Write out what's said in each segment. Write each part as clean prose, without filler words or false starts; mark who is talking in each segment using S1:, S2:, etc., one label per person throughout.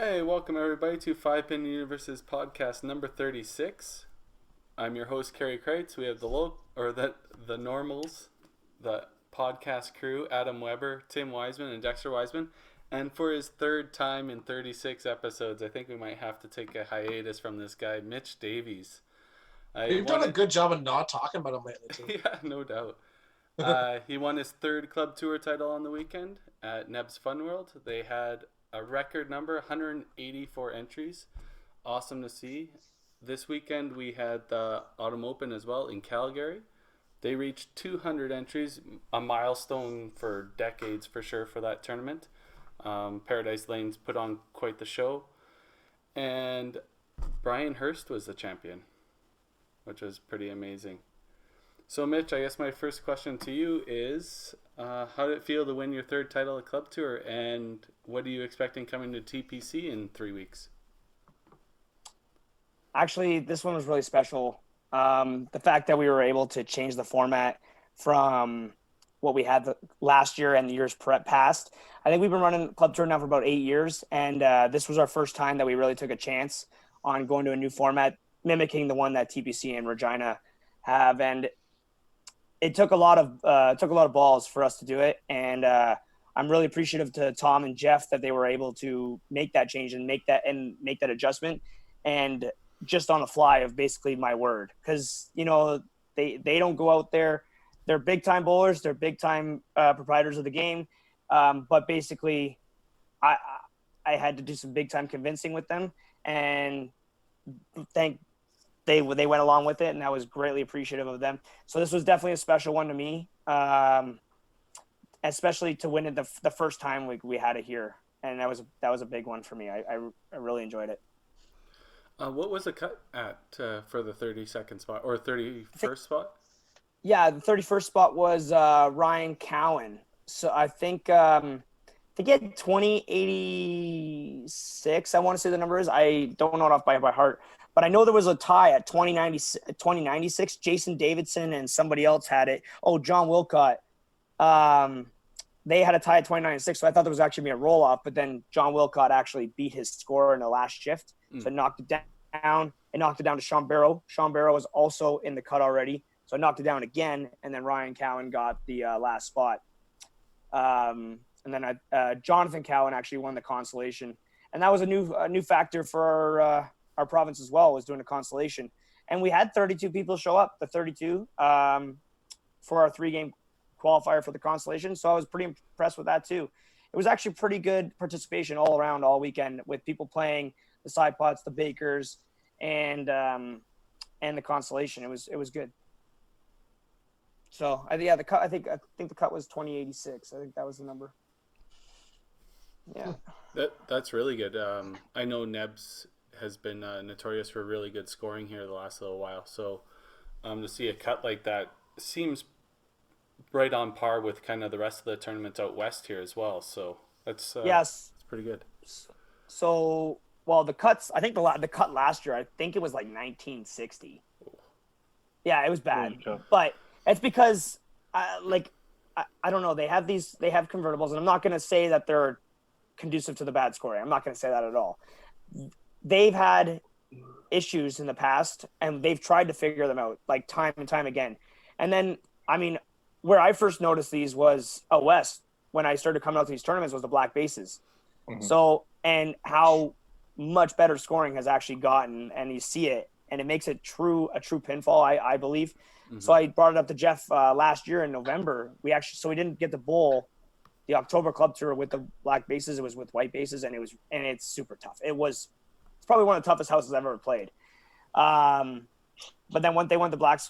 S1: Hey, welcome everybody to Five Pin Universe's podcast number 36. I'm your host Karie Kreutz. We have the normals, the podcast crew, Adam Weber, Tim Wiseman, and Dexter Wiseman. And for his third time in 36 episodes, I think we might have to take a hiatus from this guy, Mitch Davies.
S2: You've done a good job of not talking about him lately, too.
S1: Yeah, no doubt. He won his third club tour title on the weekend at Neb's Fun World. They had a record number, 184 entries. Awesome to see. This weekend we had the Autumn Open as well in Calgary. They reached 200 entries, a milestone for decades for sure for that tournament. Paradise Lanes put on quite the show. And Brian Hurst was the champion, which was pretty amazing. So, Mitch, I guess my first question to you is, how did it feel to win your third title at Club Tour, and what are you expecting coming to TPC in 3 weeks?
S3: Actually, this one was really special. The fact that we were able to change the format from what we had last year and the years past. I think we've been running Club Tour now for about 8 years, and this was our first time that we really took a chance on going to a new format, mimicking the one that TPC and Regina have. And it took a lot of balls for us to do it, and I'm really appreciative to Tom and Jeff that they were able to make that change and make that adjustment, and just on the fly of basically my word, because they don't go out there. They're big time bowlers, they're big time proprietors of the game, but basically, I had to do some big time convincing with them, and they went along with it, and I was greatly appreciative of them. So this was definitely a special one to me, especially to win it the first time we had it here, and that was a big one for me. I really enjoyed it.
S1: What was the cut at for the 32nd spot or 31st spot?
S3: Yeah, the 31st spot was Ryan Cowan. So I think he had 2086. I want to say the number is. I don't know it off by heart. But I know there was a tie at 2096. Jason Davidson and somebody else had it. Oh, John Wilcott. They had a tie at 2096, so I thought there was actually going to be a roll-off, but then John Wilcott actually beat his score in the last shift, so it knocked it down. It knocked it down to Sean Barrow. Sean Barrow was also in the cut already, so it knocked it down again, and then Ryan Cowan got the last spot. And then Jonathan Cowan actually won the consolation, and that was a new factor for our province as well, was doing a consolation. And we had 32 people show up, the 32, for our 3-game qualifier for the consolation. So I was pretty impressed with that too. It was actually pretty good participation all around all weekend, with people playing the side pots, the bakers, and the consolation. It was good. So I think the cut was 2086. I think that was the number. Yeah.
S1: That's really good. I know Nebs has been notorious for really good scoring here the last little while. So to see a cut like that seems right on par with kind of the rest of the tournaments out west here as well. So that's
S3: yes,
S1: it's pretty good.
S3: So the cuts. I think the cut last year, I think it was like 1960. Yeah, it was bad, but it's because I don't know. They have convertibles, and I'm not going to say that they're conducive to the bad scoring. I'm not going to say that at all. They've had issues in the past, and they've tried to figure them out, like, time and time again. And then, I mean, where I first noticed these was out west, when I started coming out to these tournaments, was the black bases. Mm-hmm. So, and how much better scoring has actually gotten, and you see it, and it makes it a true pinfall, I believe. Mm-hmm. So I brought it up to Jeff last year in November. We didn't get to bowl the October Club Tour with the black bases. It was with white bases, and it's super tough. It's probably one of the toughest houses I've ever played. But then when they went the black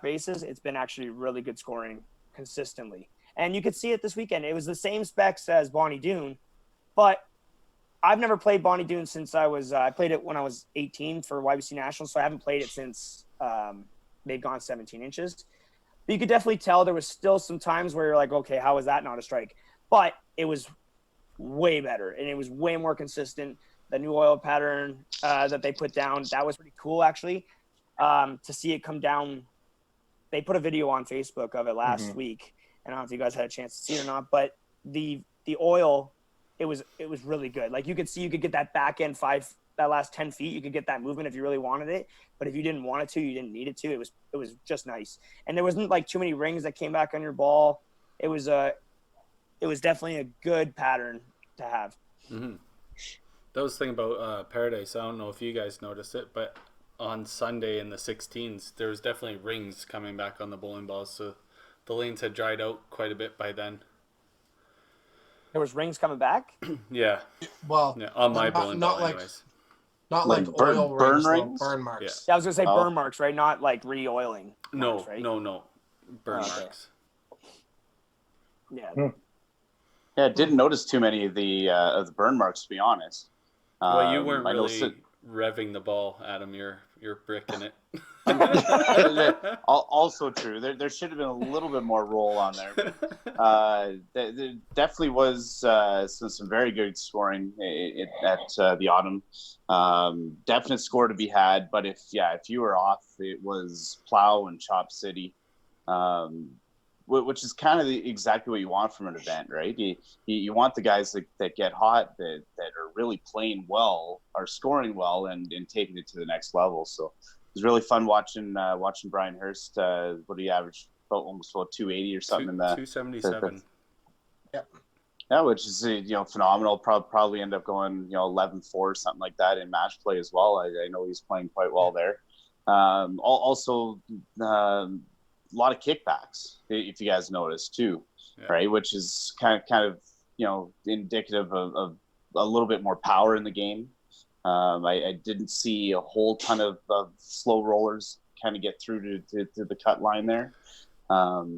S3: bases, it's been actually really good scoring consistently. And you could see it this weekend. It was the same specs as Bonnie Doon, but I've never played Bonnie Doon since I played it when I was 18 for YBC Nationals, so I haven't played it since they've gone 17 inches. But you could definitely tell there was still some times where you're like, okay, how is that not a strike? But it was way better, and it was way more consistent. The new oil pattern that they put down, that was pretty cool, actually, to see it come down. They put a video on Facebook of it last week, and I don't know if you guys had a chance to see it or not, but the oil it was really good. Like you could see you could get that back end that last 10 feet, you could get that movement if you really wanted it. But if you didn't want it to, you didn't need it to. It was just nice. And there wasn't like too many rings that came back on your ball. It was definitely a good pattern to have.
S1: Mm-hmm. That was the thing about Paradise. I don't know if you guys noticed it, but on Sunday in the 16s, there was definitely rings coming back on the bowling balls. So the lanes had dried out quite a bit by then.
S3: There was rings coming back?
S1: Yeah.
S2: Well,
S1: yeah, on my bowling ball anyways.
S2: Not like oil
S4: burn
S2: rings,
S4: rings?
S2: burn marks.
S3: Yeah, I was going to say burn marks, right? Not like re-oiling.
S1: No,
S3: marks, right?
S1: no. Burn marks.
S3: Yeah.
S4: Yeah, I didn't notice too many of the burn marks, to be honest.
S1: Well, you weren't really revving the ball, Adam. You're bricking it.
S4: Also true. There should have been a little bit more roll on there. There definitely was some very good scoring at the Autumn. Definite score to be had, but if you were off, it was Plow and Chop City. Which is kind of exactly what you want from an event, right? You want the guys that get hot, that are really playing well, are scoring well, and taking it to the next level. So it was really fun watching Brian Hurst. What do you average? Almost 280 or something in that.
S1: 277.
S4: Yeah, which is phenomenal. Probably end up going 11-4 or something like that in match play as well. I know he's playing quite well there. Also. A lot of kickbacks, if you guys noticed too, right? Which is kind of indicative of a little bit more power in the game. I didn't see a whole ton of slow rollers kind of get through to the cut line there. But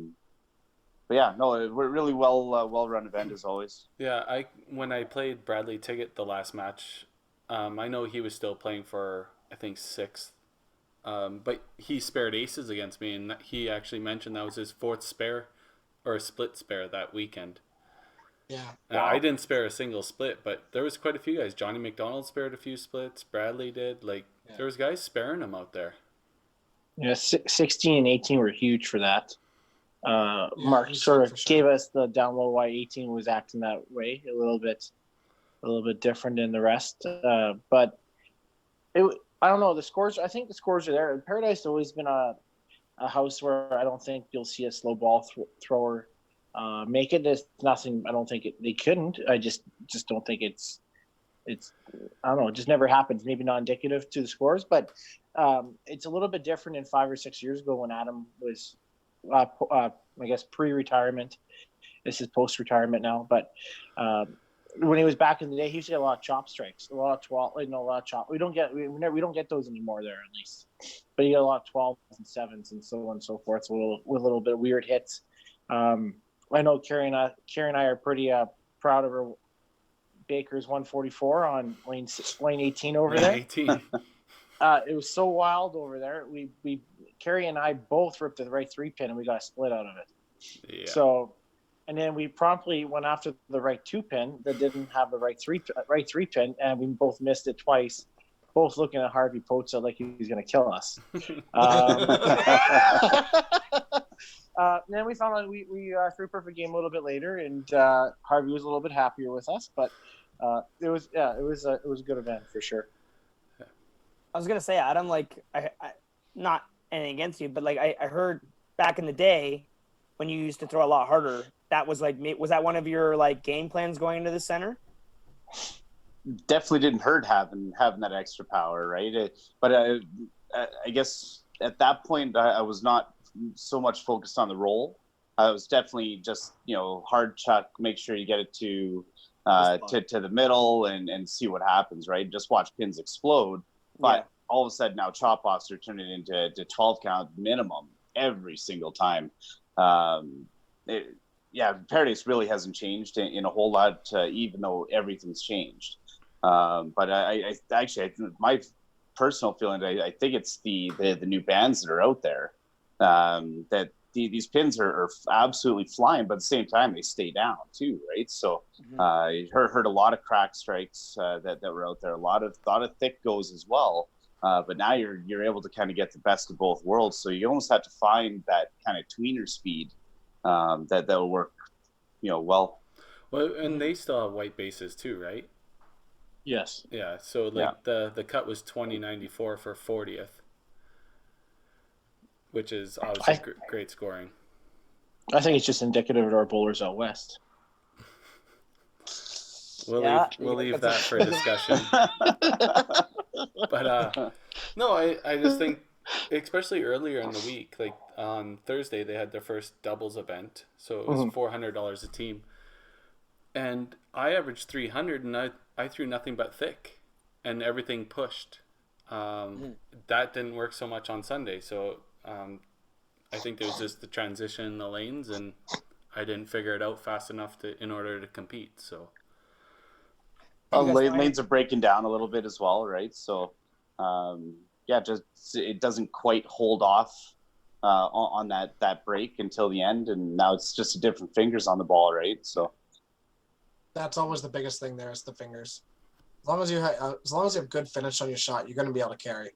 S4: yeah, no, we're really well run event as always.
S1: Yeah, when I played Bradley Tiggett the last match, I know he was still playing for I think 6th. But he spared aces against me, and he actually mentioned that was his 4th spare or split spare that weekend.
S2: Yeah.
S1: Wow. I didn't spare a single split, but there was quite a few guys. Johnny McDonald spared a few splits. Bradley did. There was guys sparing them out there.
S5: Yeah, 16 and 18 were huge for that. Mark sort of gave us the down low why 18 was acting that way a little bit different than the rest. But I don't know, the scores. I think the scores are there. Paradise has always been a house where I don't think you'll see a slow ball thrower make it. There's nothing. I don't think they couldn't. I just don't think it's. I don't know. It just never happens. Maybe not indicative to the scores, but it's a little bit different than 5 or 6 years ago when Adam was, I guess, pre-retirement. This is post-retirement now, but. When he was back in the day, he used to get a lot of chop strikes, a lot of 12, a lot of chop. We don't get those anymore there, at least. But he got a lot of 12s and 7s and so on and so forth, so with a little bit of weird hits. I know Karie and I are pretty proud of her Baker's 144 on lane 18 over there.
S1: 18.
S5: It was so wild over there. We Karie and I both ripped the right 3-pin and we got a split out of it.
S1: Yeah.
S5: So. And then we promptly went after the right 2-pin that didn't have the right 3-pin, and we both missed it twice, both looking at Harvey Poza like he was going to kill us. Then we found out we threw a perfect game a little bit later, and Harvey was a little bit happier with us, but it was a good event for sure.
S3: I was going to say, Adam, I not anything against you, but I heard back in the day when you used to throw a lot harder, that was was that one of your game plans going into the center?
S4: Definitely didn't hurt having that extra power, right? But I guess at that point I was not so much focused on the roll. I was definitely just hard chuck, make sure you get it to the middle and see what happens, right? Just watch pins explode. But all of a sudden now chop offs are turning into 12 count minimum every single time. Paradise really hasn't changed in a whole lot, even though everything's changed. But I actually, my personal feeling, I think it's the new bands that are out there, that these pins are absolutely flying, but at the same time they stay down too, right? So I heard a lot of crack strikes that were out there, a lot of thick goes as well. But now you're able to kind of get the best of both worlds. So you almost have to find that kind of tweener speed that will work, well.
S1: Well, and they still have white bases too, right?
S5: Yes.
S1: Yeah. So like the cut was 2094 for 40th, which is obviously great scoring.
S5: I think it's just indicative of our bowlers out west.
S1: We'll leave that for discussion. But no, I just think, especially earlier in the week, like on Thursday they had their first doubles event, so it was $400 a team, and I averaged 300, and I threw nothing but thick, and everything pushed. That didn't work so much on Sunday, so I think it was just the transition in the lanes, and I didn't figure it out fast enough in order to compete. So.
S4: Lanes are breaking down a little bit as well, right? So, just it doesn't quite hold off on that break until the end, and now it's just different fingers on the ball, right? So
S2: that's always the biggest thing. There is the fingers. As long as you have good finish on your shot, you're going to be able to carry.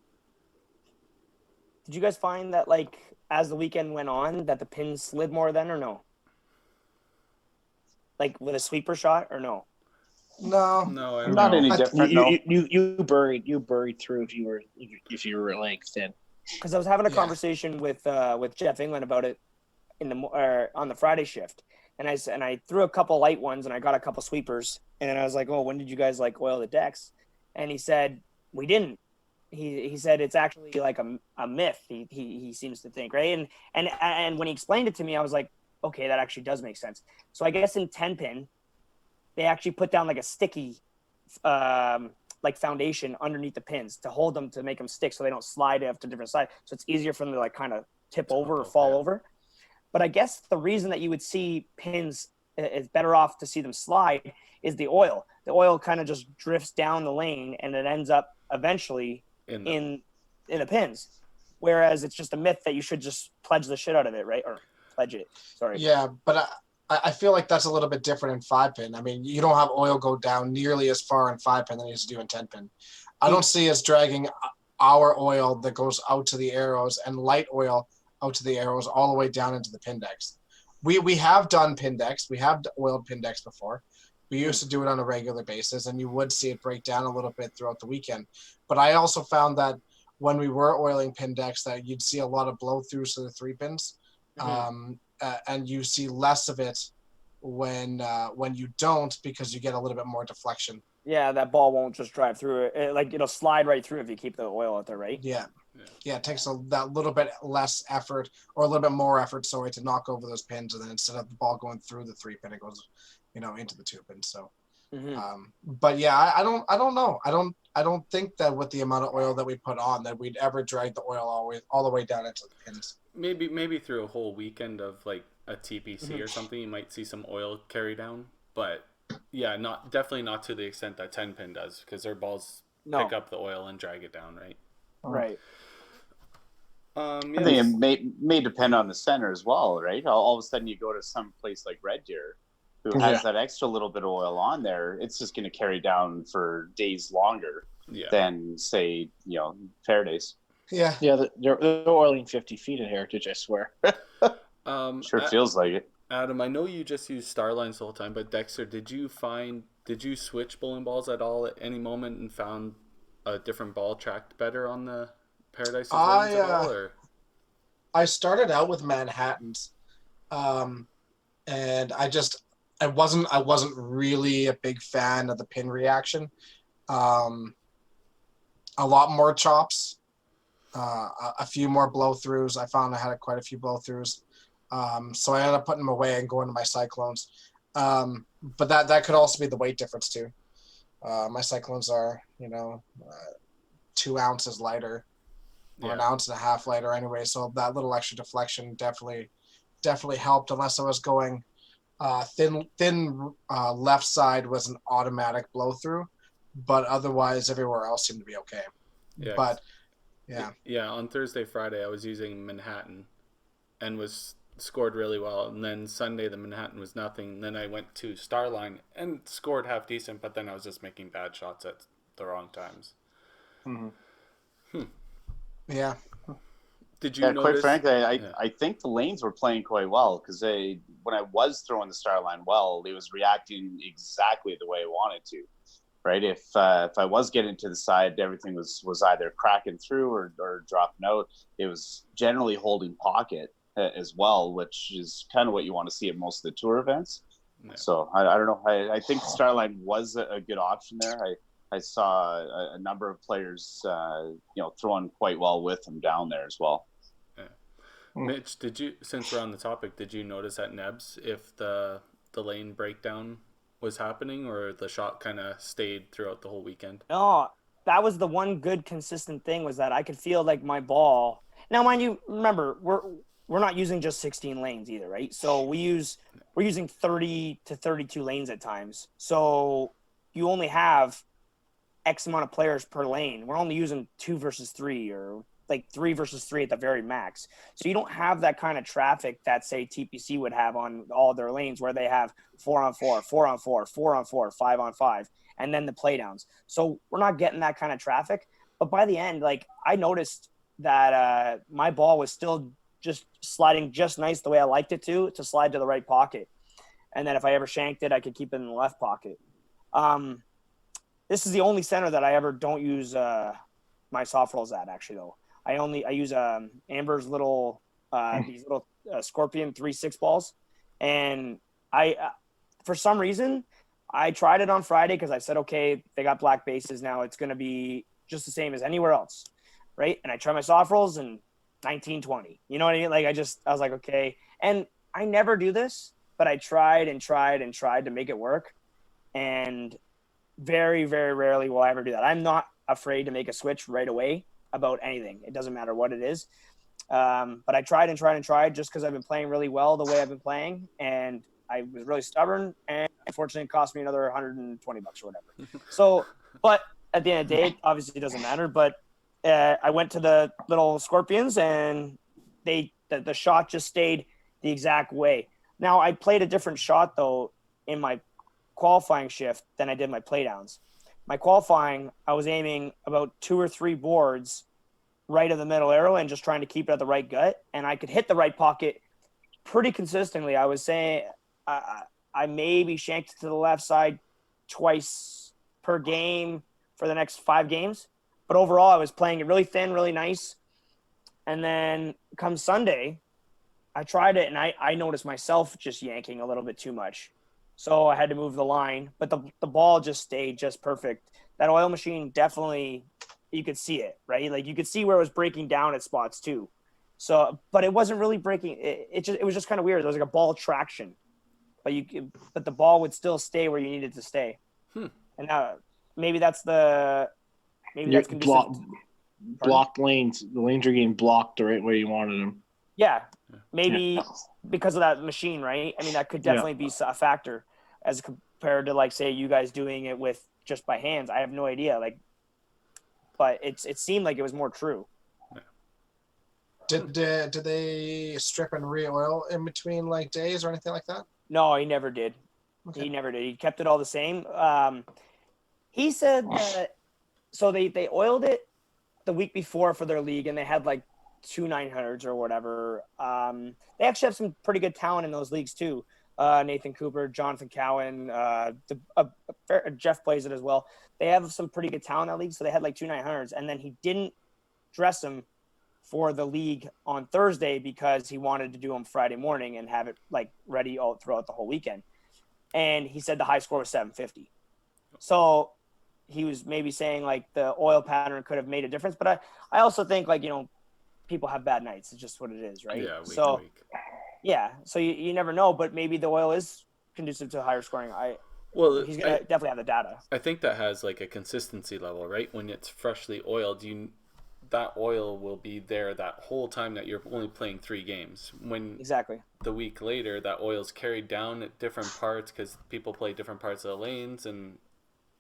S3: Did you guys find that, like, as the weekend went on, that the pins slid more then, or no? Like with a sweeper shot, or no?
S2: No,
S1: I don't
S4: not
S1: know.
S4: any different.
S5: You buried through if you were like thin.
S3: Because I was having a conversation with Jeff England about it on the Friday shift, and I threw a couple light ones and I got a couple sweepers, and then I was like, oh, when did you guys like oil the decks? And he said we didn't. He said it's actually like a myth. He seems to think, right? And when he explained it to me, I was like, okay, that actually does make sense. So I guess in 10-pin. They actually put down like a sticky like foundation underneath the pins to hold them, to make them stick so they don't slide off to different sides. So it's easier for them to like kind of tip over or fall over. But I guess the reason that you would see pins is better off to see them slide is the oil. The oil kind of just drifts down the lane and it ends up eventually in the pins. Whereas it's just a myth that you should just pledge the shit out of it, right? Or pledge it. Sorry.
S2: Yeah, but I feel like that's a little bit different in 5-pin. I mean, you don't have oil go down nearly as far in 5-pin than you used to do in 10-pin. I don't see us dragging our oil that goes out to the arrows and light oil out to the arrows all the way down into the pin decks. We have done pin decks. We have oiled pin decks before. We used to do it on a regular basis, and you would see it break down a little bit throughout the weekend. But I also found that when we were oiling pin decks that you'd see a lot of blow-throughs to the 3-pins. And you see less of it when you don't, because you get a little bit more deflection.
S3: Yeah, that ball won't just drive through it. Like it'll slide right through if you keep the oil out there, right?
S2: Yeah. It takes that little bit less effort, or a little bit more effort, to knock over those pins, and then instead of the ball going through the 3-pin, it goes, into the 2-pin. So, but yeah, I don't know. I don't think that with the amount of oil that we put on, that we'd ever drag the oil all the way down into the pins.
S1: Maybe through a whole weekend of like a TPC or something, you might see some oil carry down, but yeah, definitely not to the extent that 10-pin does, because their balls pick up the oil and drag it down, right?
S3: Right.
S4: I think it may depend on the center as well, right? All of a sudden you go to some place like Red Deer, who has that extra little bit of oil on there. It's just going to carry down for days longer than, say, Fairdays.
S2: Yeah.
S5: Yeah, they're oiling 50 feet in Heritage, I swear.
S4: Sure feels like it.
S1: Adam, I know you just used Starlines the whole time, but Dexter, did you switch bowling balls at all at any moment and found a different ball tracked better on the Paradise lanes at all? Or?
S2: I started out with Manhattans, and I wasn't really a big fan of the pin reaction. A lot more chops. A few more blow-throughs. I found I had quite a few blow-throughs. So I ended up putting them away and going to my Cyclones. But that could also be the weight difference too. My Cyclones are, 2 ounces lighter, or an ounce and a half lighter anyway. So that little extra deflection definitely helped, unless I was going thin left side was an automatic blow-through, but otherwise everywhere else seemed to be okay.
S1: Yeah.
S2: But
S1: on Thursday, Friday, I was using Manhattan and was scored really well. And then Sunday, the Manhattan was nothing. And then I went to Starline and scored half decent, but then I was just making bad shots at the wrong times.
S2: Yeah.
S1: Did you
S4: Yeah,
S1: notice?
S4: quite frankly,
S1: Yeah.
S4: I think the lanes were playing quite well because when I was throwing the star line well, it was reacting exactly the way I wanted to. Right, if I was getting to the side, everything was either cracking through or dropping out. It was generally holding pocket as well, which is kind of what you want to see at most of the tour events.
S1: Yeah.
S4: So I don't know. I think Starline was a good option there. I saw a number of players, throwing quite well with him down there as well.
S1: Yeah. Mitch, since we're on the topic, did you notice at Nebs if the lane breakdown was happening or the shot kind of stayed throughout the whole weekend?
S3: No, that was the one good consistent thing was that I could feel like my ball. Now, mind you, remember we're not using just 16 lanes either, right? So we're using 30 to 32 lanes at times. So you only have X amount of players per lane. We're only using 2 versus 3 or like 3 versus 3 at the very max. So you don't have that kind of traffic that say TPC would have on all their lanes where they have 4-on-4, 4-on-4, 4-on-4, 5-on-5, and then the playdowns. So we're not getting that kind of traffic. But by the end, like I noticed that my ball was still just sliding just nice the way I liked it to slide to the right pocket. And then if I ever shanked it, I could keep it in the left pocket. This is the only center that I ever don't use my soft rolls at, actually, though. I use Amber's little these little Scorpion 3-6 balls, and I for some reason I tried it on Friday because I said, okay, they got black bases now, it's going to be just the same as anywhere else, right? And I tried my soft rolls and 19-20. You know what I mean? Like I was like, okay, and I never do this, but I tried and tried and tried to make it work, and very, very rarely will I ever do that. I'm not afraid to make a switch right away about anything. It doesn't matter what it is. But I tried and tried and tried just because I've been playing really well the way I've been playing. And I was really stubborn. And unfortunately, it cost me another $120 or whatever. So, but at the end of the day, obviously it doesn't matter. But I went to the little Scorpions and the shot just stayed the exact way. Now, I played a different shot, though, in my qualifying shift than I did my playdowns. My qualifying, I was aiming about 2 or 3 boards right of the middle arrow and just trying to keep it at the right gut, and I could hit the right pocket pretty consistently. I was saying I maybe shanked to the left side twice per game for the next 5 games, but overall I was playing it really thin, really nice. And then come Sunday, I tried it and I noticed myself just yanking a little bit too much. So I had to move the line, but the ball just stayed just perfect. That oil machine definitely, you could see it, right? Like you could see where it was breaking down at spots too. So, but it wasn't really breaking. It was just kind of weird. There was like a ball traction, but the ball would still stay where you needed to stay. And now maybe that's
S5: blocked lanes. The lanes are getting blocked the right way you wanted them.
S3: Yeah, maybe because of that machine, right? I mean, that could definitely be a factor as compared to like, say, you guys doing it with just by hands. I have no idea. Like, but it seemed like it was more true.
S2: Did they strip and re-oil in between like days or anything like that?
S3: No, he never did. Okay. He never did. He kept it all the same. He said that so they oiled it the week before for their league, and they had like 2 900s or whatever. They actually have some pretty good talent in those leagues too. Nathan Cooper, Jonathan Cowan, Jeff plays it as well. They have some pretty good talent in that league, so they had like 2 900s, and then he didn't dress them for the league on Thursday because he wanted to do them Friday morning and have it like ready all throughout the whole weekend. And he said the high score was 750. So he was maybe saying like the oil pattern could have made a difference, but I also think like, you know, people have bad nights. It's just what it is, right?
S1: Yeah, week
S3: so
S1: to week.
S3: Yeah, so you never know, but maybe the oil is conducive to higher scoring. He's gonna definitely have the data.
S1: I think that has like a consistency level, right? When it's freshly oiled, that oil will be there that whole time that you're only playing 3 games. When
S3: exactly
S1: the week later, that oil's carried down at different parts because people play different parts of the lanes, and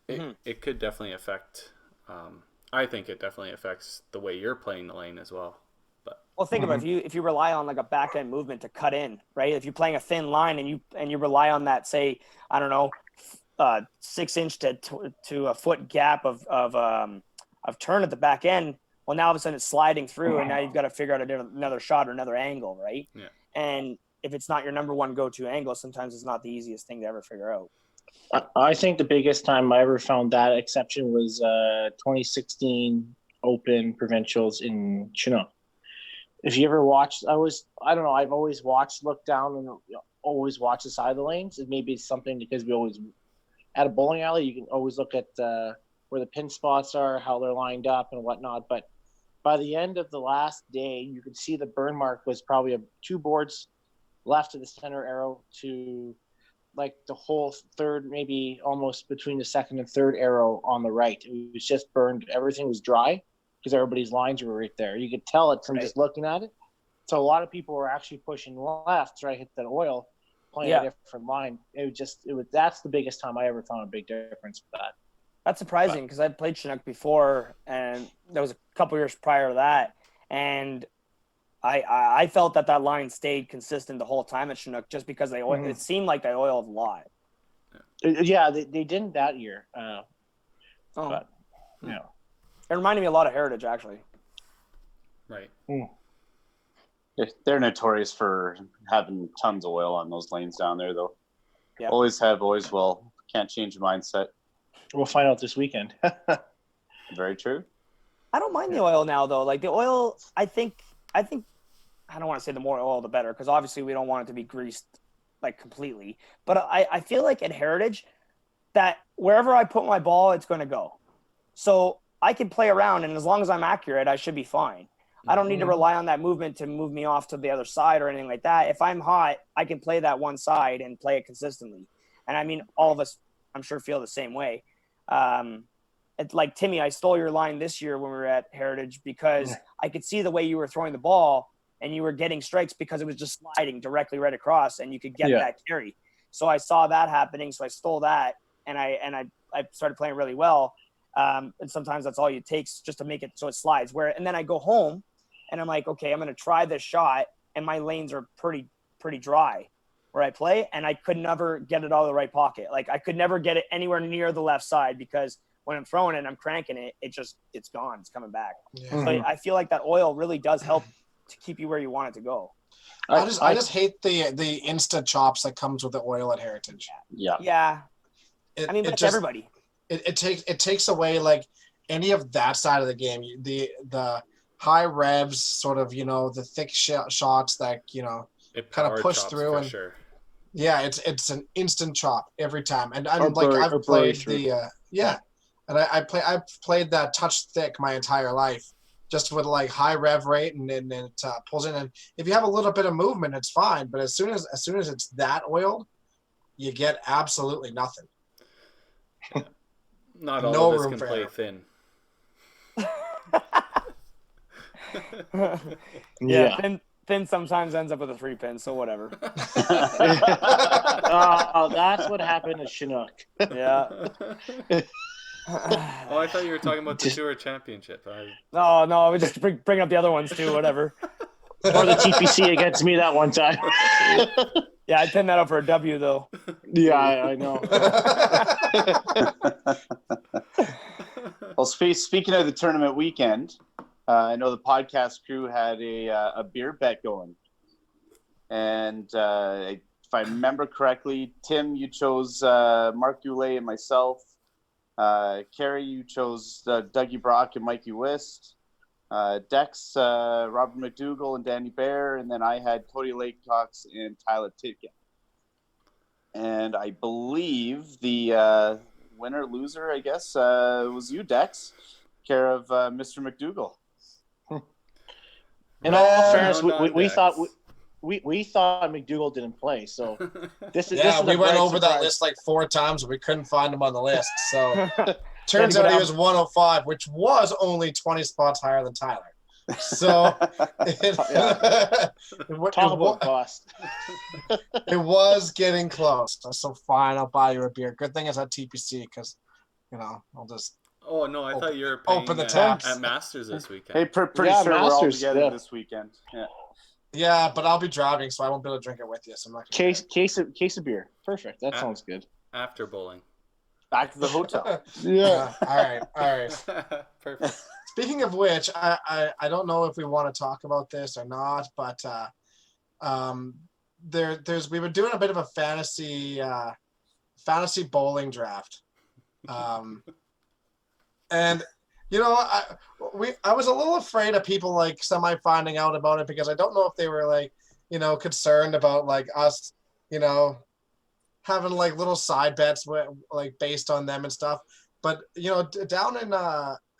S1: it could definitely affect. I think it definitely affects the way you're playing the lane as well.
S3: Well, think about it. If you rely on like a back end movement to cut in, right? If you're playing a thin line and you rely on that, say, I don't know, 6 inch to a foot gap of turn at the back end, Well, now all of a sudden it's sliding through, and now you've got to figure out another shot or another angle, right?
S1: Yeah.
S3: And if it's not your number one go-to angle, sometimes it's not the easiest thing to ever figure out.
S5: I think the biggest time I ever found that exception was 2016 Open Provincials in Chinook. If you ever watched, I've always watched, look down, and always watch the side of the lanes. It maybe it's something because we always, at a bowling alley, you can always look at where the pin spots are, how they're lined up and whatnot. But by the end of the last day, you could see the burn mark was probably 2 boards left of the center arrow to like the whole third, maybe almost between the second and third arrow on the right. It was just burned. Everything was dry because everybody's lines were right there. You could tell it from just looking at it. So a lot of people were actually pushing left to try to hit that oil, playing a different line. That's the biggest time I ever found a big difference with that.
S3: That's surprising because I've played Chinook before, and that was a couple years prior to that, and I felt that line stayed consistent the whole time at Chinook just because it seemed like they oiled a lot.
S5: Yeah, they didn't that year. But,
S3: it reminded me a lot of Heritage, actually.
S1: Right.
S4: They're notorious for having tons of oil on those lanes down there, though.
S3: Yep.
S4: Always have, always will. Can't change your mindset.
S5: We'll find out this weekend.
S4: Very true.
S3: I don't mind the oil now, though. Like the oil, I think I don't want to say the more oil, the better, because obviously we don't want it to be greased like completely. But I feel like at Heritage that wherever I put my ball, it's going to go. So I can play around, and as long as I'm accurate, I should be fine. I don't need to rely on that movement to move me off to the other side or anything like that. If I'm hot, I can play that one side and play it consistently. And I mean, all of us, I'm sure, feel the same way. It's like, Timmy, I stole your line this year when we were at Heritage because I could see the way you were throwing the ball and you were getting strikes because it was just sliding directly right across and you could get that carry. So I saw that happening. So I stole that and I started playing really well. And sometimes that's all it takes just to make it so it slides. And then I go home and I'm like, okay, I'm going to try this shot. And my lanes are pretty dry where I play. And I could never get it out of the right pocket. Like I could never get it anywhere near the left side because when I'm throwing it and I'm cranking it, it's gone. It's coming back. Yeah. So I feel like that oil really does help to keep you where you want it to go.
S2: I just hate the instant chops that comes with the oil at Heritage.
S3: Yeah. That's everybody.
S2: It takes away like any of that side of the game. The high revs, sort of, the thick shots that kind of push through, and
S1: sure.
S2: Yeah, it's an instant chop every time. And I've played I've played that touch thick my entire life, just with like high rev rate, and it pulls in. And if you have a little bit of movement, it's fine. But as soon as it's that oiled, you get absolutely nothing.
S1: Not all of us can play thin.
S3: Thin sometimes ends up with a 3-pin, so whatever.
S5: That's what happened at Chinook.
S3: Yeah.
S1: Oh, I thought you were talking about the Tour Championship.
S3: No, I was just bring up the other ones too, whatever.
S5: Or the TPC against me that one time.
S3: Yeah, I pinned that up for a W, though.
S5: Yeah, I know.
S4: Well, speaking of the tournament weekend, I know the podcast crew had a beer bet going. And if I remember correctly, Tim, you chose Mark Goulet and myself. Karie, you chose Dougie Brock and Mikey Wist. Dex, Robert McDougall and Danny Bear, and then I had Cody Lakecox and Tyler Titkin. And I believe the winner-loser, I guess, was you, Dex, care of Mr. McDougall.
S5: In all fairness, we thought McDougall didn't play, so
S2: we went over that list like 4 times, but we couldn't find him on the list. So turns out he was 105, which was only 20 spots higher than Tyler. So it was getting close. So fine, I'll buy you a beer. Good thing it's at TPC because, I'll just.
S1: Oh no, I thought you were paying
S2: open the taps
S1: at Masters this weekend.
S4: Hey, pretty sure Masters, we're all together this weekend. Yeah.
S2: Yeah, but I'll be driving, so I won't be able to drink it with you. So I'm not
S5: case of beer. Perfect. That sounds good.
S1: After bowling.
S4: Back to the hotel.
S5: Yeah.
S2: All right.
S1: Perfect.
S2: speaking of which, I don't know if we want to talk about this or not, but we've been doing a bit of a fantasy bowling draft, and I was a little afraid of people like semi finding out about it because I don't know if they were like concerned about like us having like little side bets like based on them and stuff. But down in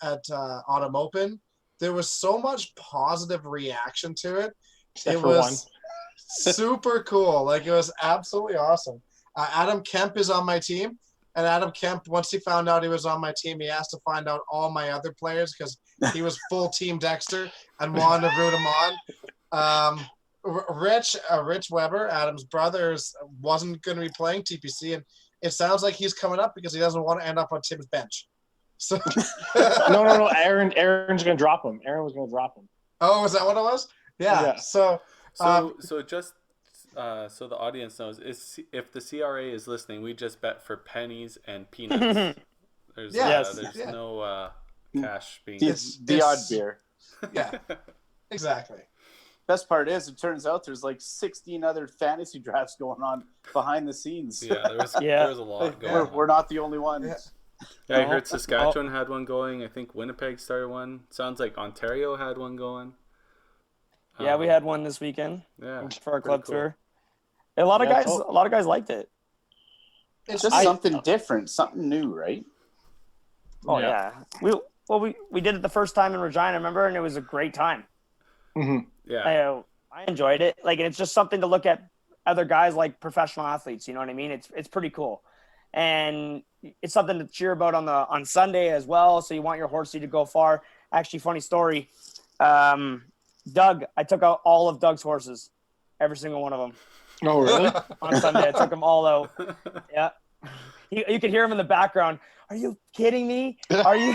S2: at Autumn Open, there was so much positive reaction to it.
S5: Except
S2: it
S5: for
S2: was super cool. Like it was absolutely awesome. Adam Kemp is on my team, and Adam Kemp, once he found out he was on my team, he asked to find out all my other players because he was full team Dexter and wanted to root him on. Rich Weber, Adam's brother, wasn't going to be playing TPC, and it sounds like he's coming up because he doesn't want to end up on Tim's bench. So
S5: no. Aaron's going to drop him. Aaron was going to drop him.
S2: Oh, is that what it was? Yeah. So
S1: just so the audience knows, if the CRA is listening, we just bet for pennies and peanuts. There's no cash being.
S4: It's the odd beer.
S2: Yeah, exactly.
S4: Best part is, it turns out there's like 16 other fantasy drafts going on behind the scenes.
S1: Yeah, there was a lot going on.
S4: We're not the only ones.
S1: Yeah, I heard Saskatchewan had one going. I think Winnipeg started one. Sounds like Ontario had one going.
S3: Yeah, we had one this weekend.
S1: Yeah,
S3: for our club tour. A lot of guys liked it.
S4: It's just something different, something new, right?
S3: Oh yeah. We did it the first time in Regina, remember, and it was a great time.
S5: Mm-hmm.
S1: Yeah,
S3: I enjoyed it. Like, it's just something to look at other guys like professional athletes. You know what I mean? It's pretty cool, and it's something to cheer about on Sunday as well. So you want your horsey to go far. Actually, funny story. Doug, I took out all of Doug's horses, every single one of them.
S5: Oh, really?
S3: On Sunday, I took them all out. Yeah, you could hear him in the background. Are you kidding me? Are you?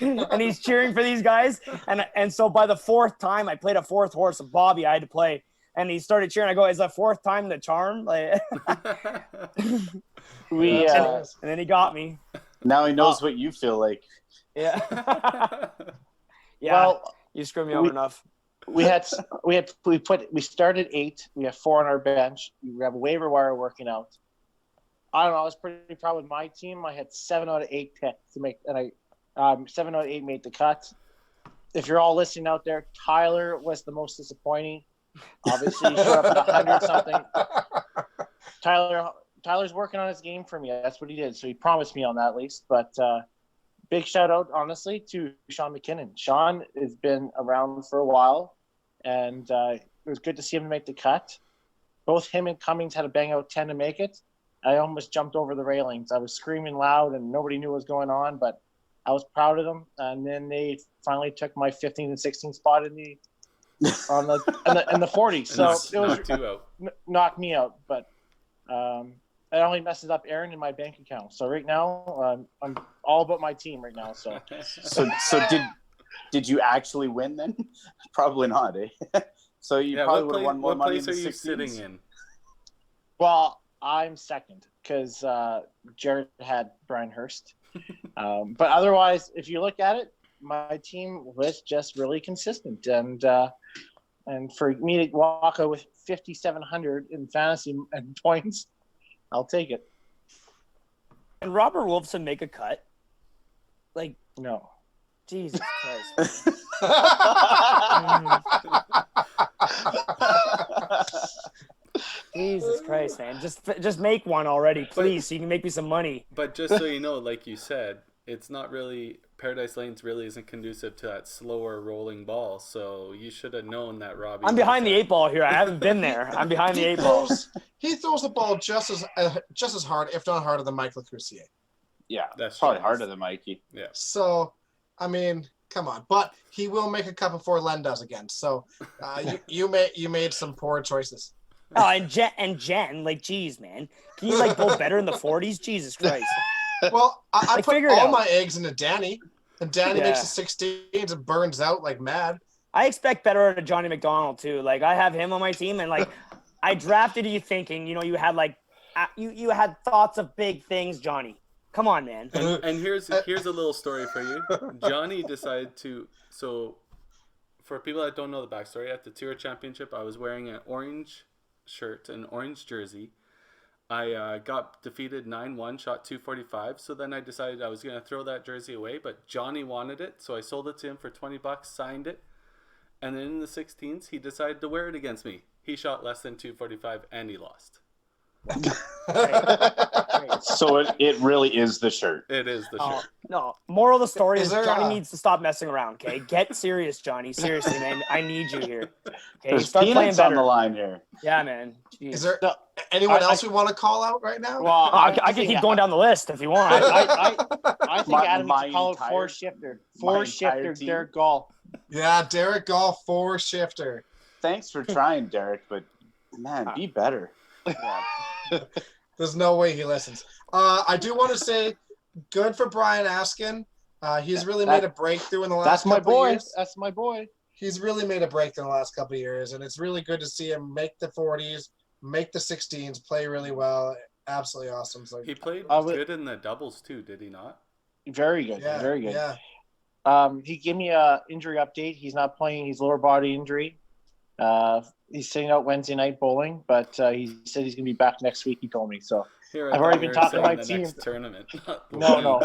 S3: And he's cheering for these guys. And so by the fourth time, I played a fourth horse, Bobby. I had to play, and he started cheering. I go, "Is the fourth time the charm?" Like, and then he got me.
S4: Now he knows what you feel like.
S3: Yeah. Yeah.
S5: Well,
S3: you screwed me over enough.
S5: We started 8. We have 4 on our bench. We have a waiver wire working out. I don't know. I was pretty proud with my team. I had 7 out of 8 picks to make, and 7 out of 8 made the cut. If you're all listening out there, Tyler was the most disappointing. Obviously, he showed up at 100 something. Tyler's working on his game for me. That's what he did. So he promised me on that at least. But big shout out, honestly, to Sean McKinnon. Sean has been around for a while, and it was good to see him make the cut. Both him and Cummings had a bang out 10 to make it. I almost jumped over the railings. I was screaming loud, and nobody knew what was going on, but I was proud of them. And then they finally took my 15 and 16 spot in the 40. So it was knocked me out, but it only messes up Aaron in my bank account. So right now, I'm all about my team right now. So
S4: did you actually win then? Probably not, eh? So you probably would have won more money.
S1: What place are you sitting in?
S5: Well, I'm second because Jared had Brian Hurst. But otherwise, if you look at it, my team was just really consistent. And for me to walk out with 5,700 in fantasy and points, I'll take it.
S3: And Robert Wolfson make a cut? Like,
S5: no.
S3: Jesus Christ. Jesus Christ, man. Just make one already, please, so you can make me some money.
S1: But just so you know, like you said, it's not really – Paradise Lanes really isn't conducive to that slower rolling ball, so you should have known that, Robbie.
S3: I'm behind the 8 ball here. I haven't been there. I'm behind the 8 ball.
S2: He throws the ball just as hard, if not harder, than Michael Crucier.
S4: Yeah, that's probably harder than Mikey.
S1: Yeah.
S2: So, I mean, come on. But he will make a cut before Len does again. So you made some poor choices.
S3: Oh, and Jen, like, geez, man. Can you, like, go better in the 40s? Jesus Christ.
S2: Well, I put all my eggs into Danny, and Danny makes the 16s and burns out like mad.
S3: I expect better out of Johnny McDonald, too. Like, I have him on my team, and, like, I drafted you thinking, you had, like, you had thoughts of big things, Johnny. Come on, man.
S1: And here's a little story for you. Johnny decided to. So, for people that don't know the backstory, at the Tour Championship, I was wearing an orange shirt, an orange jersey. I got defeated 9-1, shot 245. So then I decided I was going to throw that jersey away, but Johnny wanted it, so I sold it to him for $20, signed it. And then in the 16s, he decided to wear it against me. He shot less than 245 and he lost.
S4: So it really is the shirt.
S1: It is the shirt.
S3: No, moral of the story is
S2: there
S3: Johnny needs to stop messing around, okay? Get serious, Johnny. Seriously, man. I need you here. Okay,
S4: There's
S3: start playing
S4: peanuts on
S3: better.
S4: the line here.
S3: Yeah, man. Jeez.
S2: Is there anyone else we want to call out right now?
S5: Well,
S3: I can keep going down the list if you want.
S5: I think Adam needs to call it
S4: entire-
S5: four shifter.
S4: my
S5: Four
S4: entire
S5: shifter,
S4: team.
S5: Derek Gall.
S2: Yeah, Derek Gall, 4-shifter.
S4: Thanks for trying, Derek, but man, be better.
S2: There's no way he listens. I do want to say, good for Brian Askin. He's really made a breakthrough in the last
S5: That's my
S2: couple of
S5: boy.
S2: years.
S5: That's my boy.
S2: He's really made a breakthrough in the last couple of years, and it's really good to see him make the 40s, make the 16s, play really well. Absolutely awesome. So,
S1: He played good in the doubles too, did he not?
S5: Very good.
S2: yeah,
S5: Very good.
S2: Yeah.
S5: He gave me a injury update. He's not playing. He's lower body injury. He's sitting out Wednesday night bowling, but he said he's going to be back next week. He told me so.
S1: Here,
S5: I've already been talking to my
S1: the
S5: team.
S1: next tournament.
S5: No.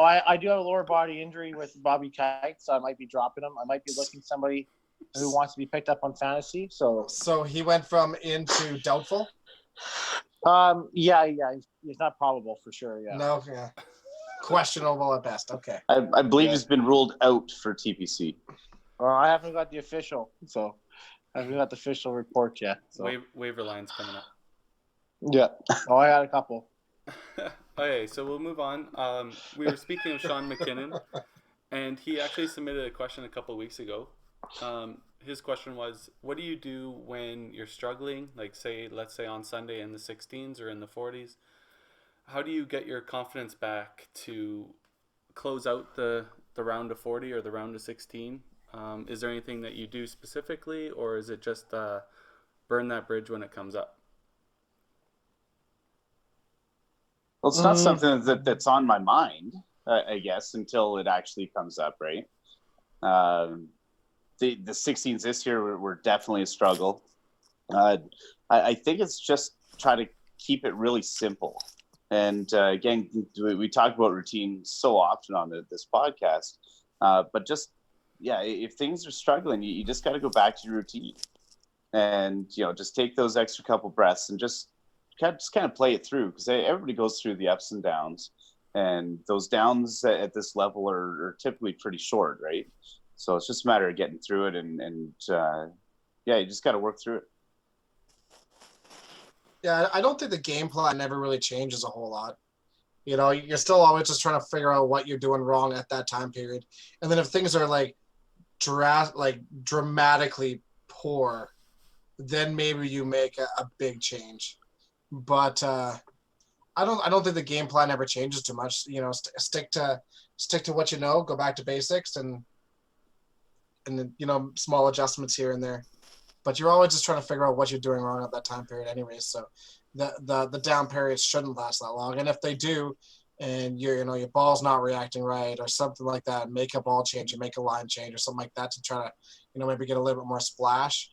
S5: I do have a lower body injury with Bobby Kite, so I might be dropping him. I might be looking somebody who wants to be picked up on fantasy.
S2: So he went from into doubtful?
S5: Yeah. He's not probable for sure. Yeah.
S2: No, yeah. Questionable at best. Okay.
S4: I believe he's been ruled out for TPC.
S5: Well, I haven't got the official, so I haven't got the official report yet. So.
S1: Waiver line's coming up.
S5: Yeah. Oh, I got a couple.
S1: Okay, so we'll move on. We were speaking of Sean McKinnon, and he actually submitted a question a couple weeks ago. His question was, what do you do when you're struggling, like let's say on Sunday in the 16s or in the 40s? How do you get your confidence back to close out the round of 40 or the round of 16? Is there anything that you do specifically, or is it just burn that bridge when it comes up?
S4: Well, it's not something that's on my mind, I guess, until it actually comes up, right? The 16s this year were definitely a struggle. I think it's just try to keep it really simple. And again, we talk about routine so often on this podcast, but just, if things are struggling, you just got to go back to your routine and, just take those extra couple breaths and just kind of play it through, because everybody goes through the ups and downs, and those downs at this level are typically pretty short, right? So it's just a matter of getting through it, and you just got to work through it.
S2: Yeah, I don't think the game plan never really changes a whole lot. You're still always just trying to figure out what you're doing wrong at that time period. And then if things are like dramatically poor, then maybe you make a big change. But I don't think the game plan ever changes too much. Stick to what you know, go back to basics, and then small adjustments here and there. But you're always just trying to figure out what you're doing wrong at that time period, anyways. So the down periods shouldn't last that long. And if they do, and your ball's not reacting right or something like that, make a ball change or make a line change or something like that to try to maybe get a little bit more splash,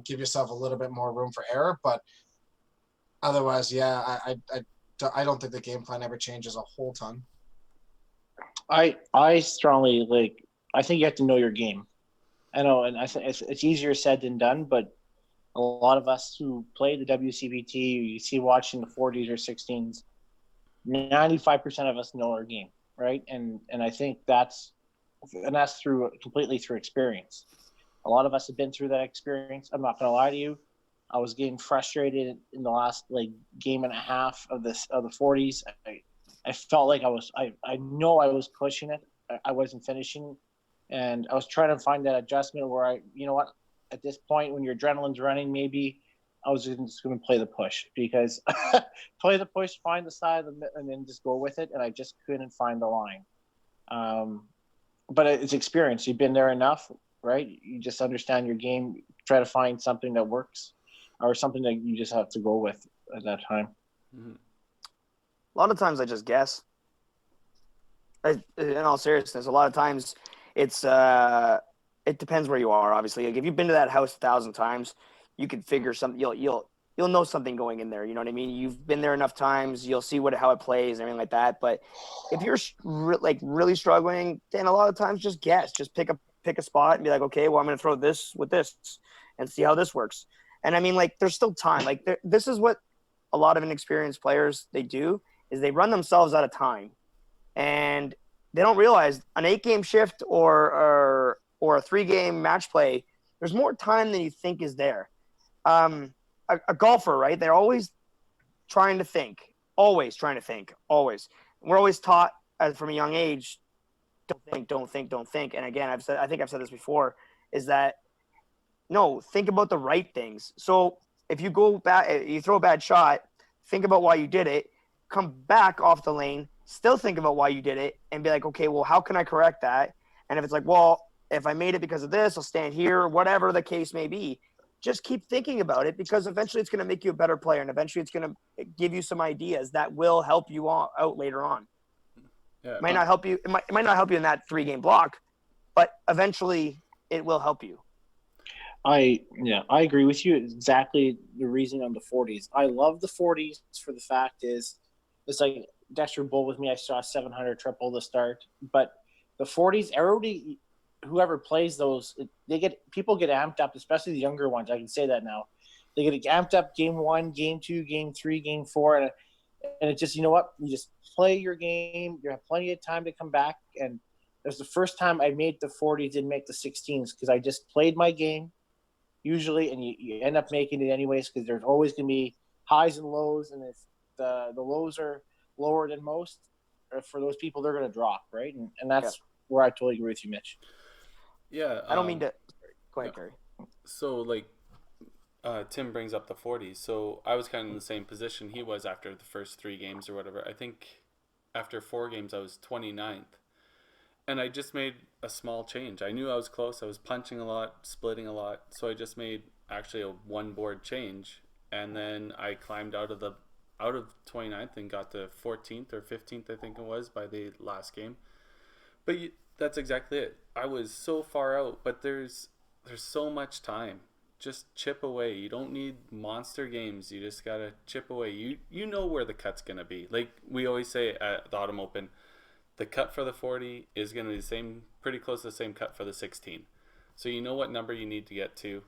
S2: give yourself a little bit more room for error. But otherwise, I don't think the game plan ever changes a whole ton.
S5: I strongly I think you have to know your game. I know, and I think it's easier said than done, but a lot of us who play the WCBT, you see watching the 40s or 16s, 95% of us know our game, right? And I think that's completely through experience. A lot of us have been through that experience. I'm not going to lie to you. I was getting frustrated in the last game and a half of the 40s. I felt like I know I was pushing it. I wasn't finishing. And I was trying to find that adjustment where at this point when your adrenaline's running, maybe I was just going to play the push, because play the push, find the side, and then just go with it. And I just couldn't find the line. But it's experience. You've been there enough, right? You just understand your game, try to find something that works or something that you just have to go with at that time.
S1: Mm-hmm.
S3: A lot of times I just guess. In all seriousness, a lot of times it's it depends where you are. Obviously, like if you've been to that house 1,000 times, you can figure something. You'll know something going in there. You know what I mean? You've been there enough times, you'll see how it plays and everything like that. But if you're really struggling, then a lot of times just guess. Just pick a spot and be like, okay, well I'm going to throw this with this and see how this works. And I mean, like there's still time. Like this is what a lot of inexperienced players they do is they run themselves out of time. And they don't realize an 8-game shift or a 3-game match play, there's more time than you think is there. A golfer, right? They're always trying to think. Always. We're always taught from a young age, don't think. And again, I think I've said this before, is that no, think about the right things. So if you you throw a bad shot, think about why you did it, come back off the lane, still think about why you did it and be like, okay, well, how can I correct that? And if it's like, well, if I made it because of this, I'll stand here, whatever the case may be, just keep thinking about it because eventually it's going to make you a better player and eventually it's going to give you some ideas that will help you out later on. Yeah, it might not help you. It might not help you in that 3-game block, but eventually it will help you.
S5: I agree with you. Exactly the reason on the 40s. I love the 40s for the fact is it's like Dexter Bull with me. I saw 700 triple to start, but the 40s, everybody, whoever plays those, people get amped up, especially the younger ones. I can say that now. They get amped up game 1, game 2, game 3, game 4, and it's just, you know what? You just play your game. You have plenty of time to come back. And it was the first time I made the 40s, didn't make the 16s because I just played my game usually, and you end up making it anyways because there's always going to be highs and lows, and if the lows are lower than most, or for those people, they're going to drop, right? And that's where I totally agree with you, Mitch.
S1: Yeah.
S3: I don't mean to – go ahead, Karie.
S1: So, like, Tim brings up the 40s. So I was kind of in the same position he was after the first 3 games or whatever. I think after 4 games, I was 29th. And I just made a small change. I knew I was close. I was punching a lot, splitting a lot. So I just made actually a 1-board change. And then I climbed out of 29th and got to 14th or 15th, I think it was, by the last game. But that's exactly it. I was so far out, but there's so much time. Just chip away. You don't need monster games. You just got to chip away. You know where the cut's going to be. Like we always say at the Autumn Open, the cut for the 40 is going to be the same, pretty close to the same cut for the 16. So you know what number you need to get to.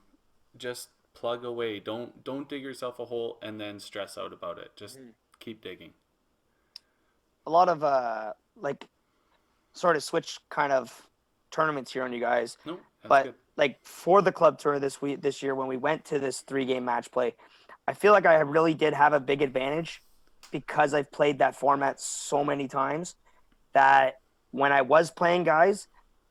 S1: Just plug away. Don't dig yourself a hole and then stress out about it. Just keep digging.
S3: A lot of sort of switch kind of tournaments here on you guys.
S1: No,
S3: but
S1: good.
S3: Like for the club tour this year when we went to this 3-game match play, I feel like I really did have a big advantage because I've played that format so many times that when I was playing guys,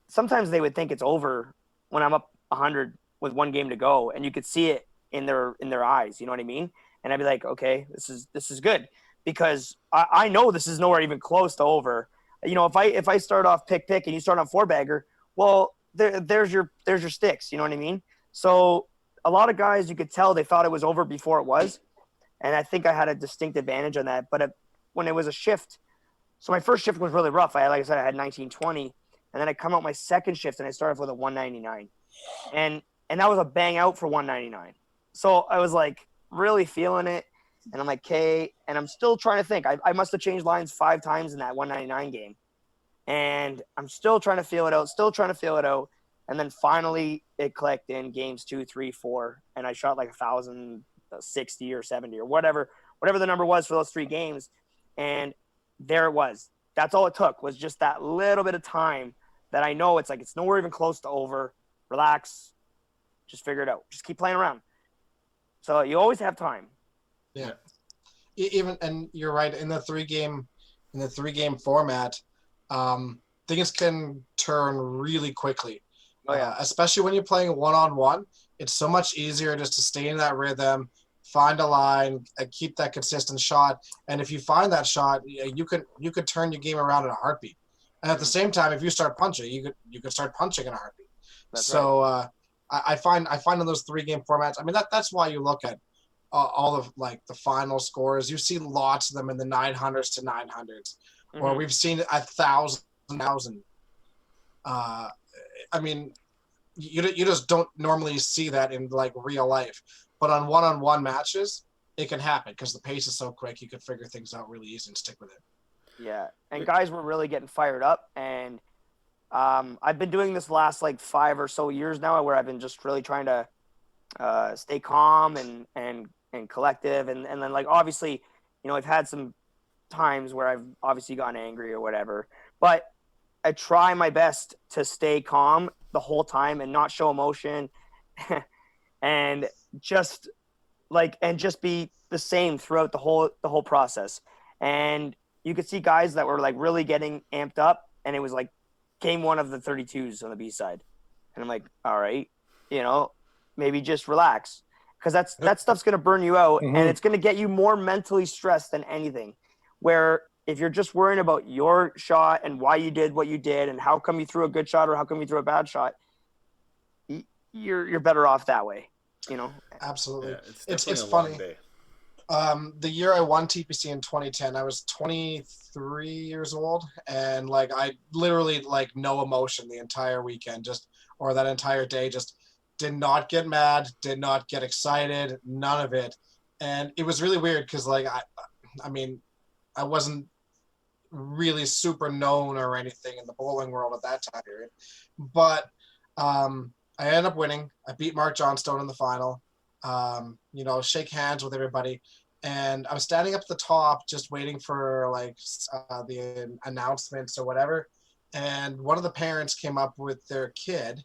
S3: sometimes they would think it's over when I'm up 100 with 1 game to go, and you could see it in their eyes. You know what I mean? And I'd be like, okay, this is good because I know this is nowhere even close to over. You know, if I start off pick and you start on 4-bagger, well, there's your sticks. You know what I mean? So a lot of guys, you could tell they thought it was over before it was, and I think I had a distinct advantage on that. But when it was a shift, so my first shift was really rough. Like I said, I had 1920, and then I come out my second shift and I started with a 199, and that was a bang out for 199. So I was like really feeling it, and I'm like, okay, and I'm still trying to think. I must have changed lines 5 times in that 199 game. And I'm still trying to feel it out. And then finally it clicked in games 2, 3, 4. And I shot like 1,060 or 70 or whatever the number was for those 3 games. And there it was. That's all it took was just that little bit of time that I know it's like, it's nowhere even close to over. Relax. Just figure it out. Just keep playing around. So you always have time.
S2: Yeah. Even, and you're right, in the 3-game format, things can turn really quickly.
S3: Oh, yeah.
S2: Especially when you're playing 1-on-1, it's so much easier just to stay in that rhythm, find a line, keep that consistent shot. And if you find that shot, you could turn your game around in a heartbeat. And at the same time, if you start punching, you could start punching in a heartbeat. That's so right. I find in those 3-game formats, I mean, that's why you look at all of like the final scores. You see lots of them in the 900s to 900s, or we've seen 1,000. I mean, you just don't normally see that in like real life, but on one-on-one matches, it can happen because the pace is so quick. You can figure things out really easy and stick with it.
S3: Yeah, and guys were really getting fired up, and I've been doing this last like 5 or so years now, where I've been just really trying to stay calm and collective, and then like obviously, I've had some times where I've obviously gotten angry or whatever, but I try my best to stay calm the whole time and not show emotion, and just be the same throughout the whole process. And you could see guys that were like really getting amped up, and it was like game 1 of the 32s on the B side, and I'm like, all right, maybe just relax, because that stuff's gonna burn you out, and it's gonna get you more mentally stressed than anything. Where if you're just worrying about your shot and why you did what you did and how come you threw a good shot or how come you threw a bad shot, you're better off that way.
S2: Absolutely.
S1: Yeah,
S2: It's funny. The year I won TPC in 2010, I was 23 years old, and like I literally like no emotion the entire weekend, or that entire day, just did not get mad, did not get excited, none of it. And it was really weird because like I mean, I wasn't really super known or anything in the bowling world at that time period, but I ended up winning. I beat Mark Johnstone in the final. Shake hands with everybody, and I'm standing up at the top just waiting for like the announcements or whatever, and one of the parents came up with their kid,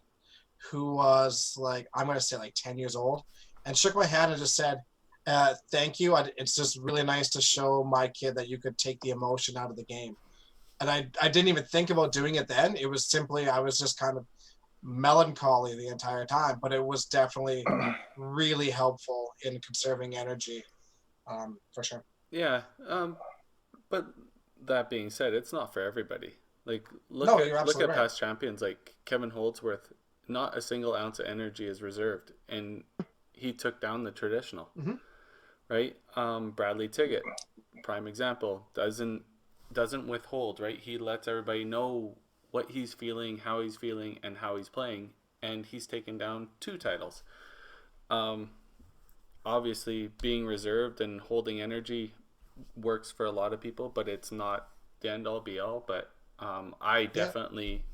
S2: who was like, I'm going to say like 10 years old, and shook my hand and just said, thank you. It's just really nice to show my kid that you could take the emotion out of the game. And I didn't even think about doing it then. It was simply, I was just kind of melancholy the entire time, but it was definitely really helpful in conserving energy, for sure.
S1: Yeah. But that being said, it's not for everybody. Like look at
S2: right.
S1: past champions like Kevin Holdsworth. Not a single ounce of energy is reserved, and he took down the traditional. Right? Bradley Tiggett, prime example, doesn't withhold, right? He lets everybody know what he's feeling, how he's feeling, and how he's playing, and he's taken down 2 titles. Obviously, being reserved and holding energy works for a lot of people, but it's not the end-all be-all. But I definitely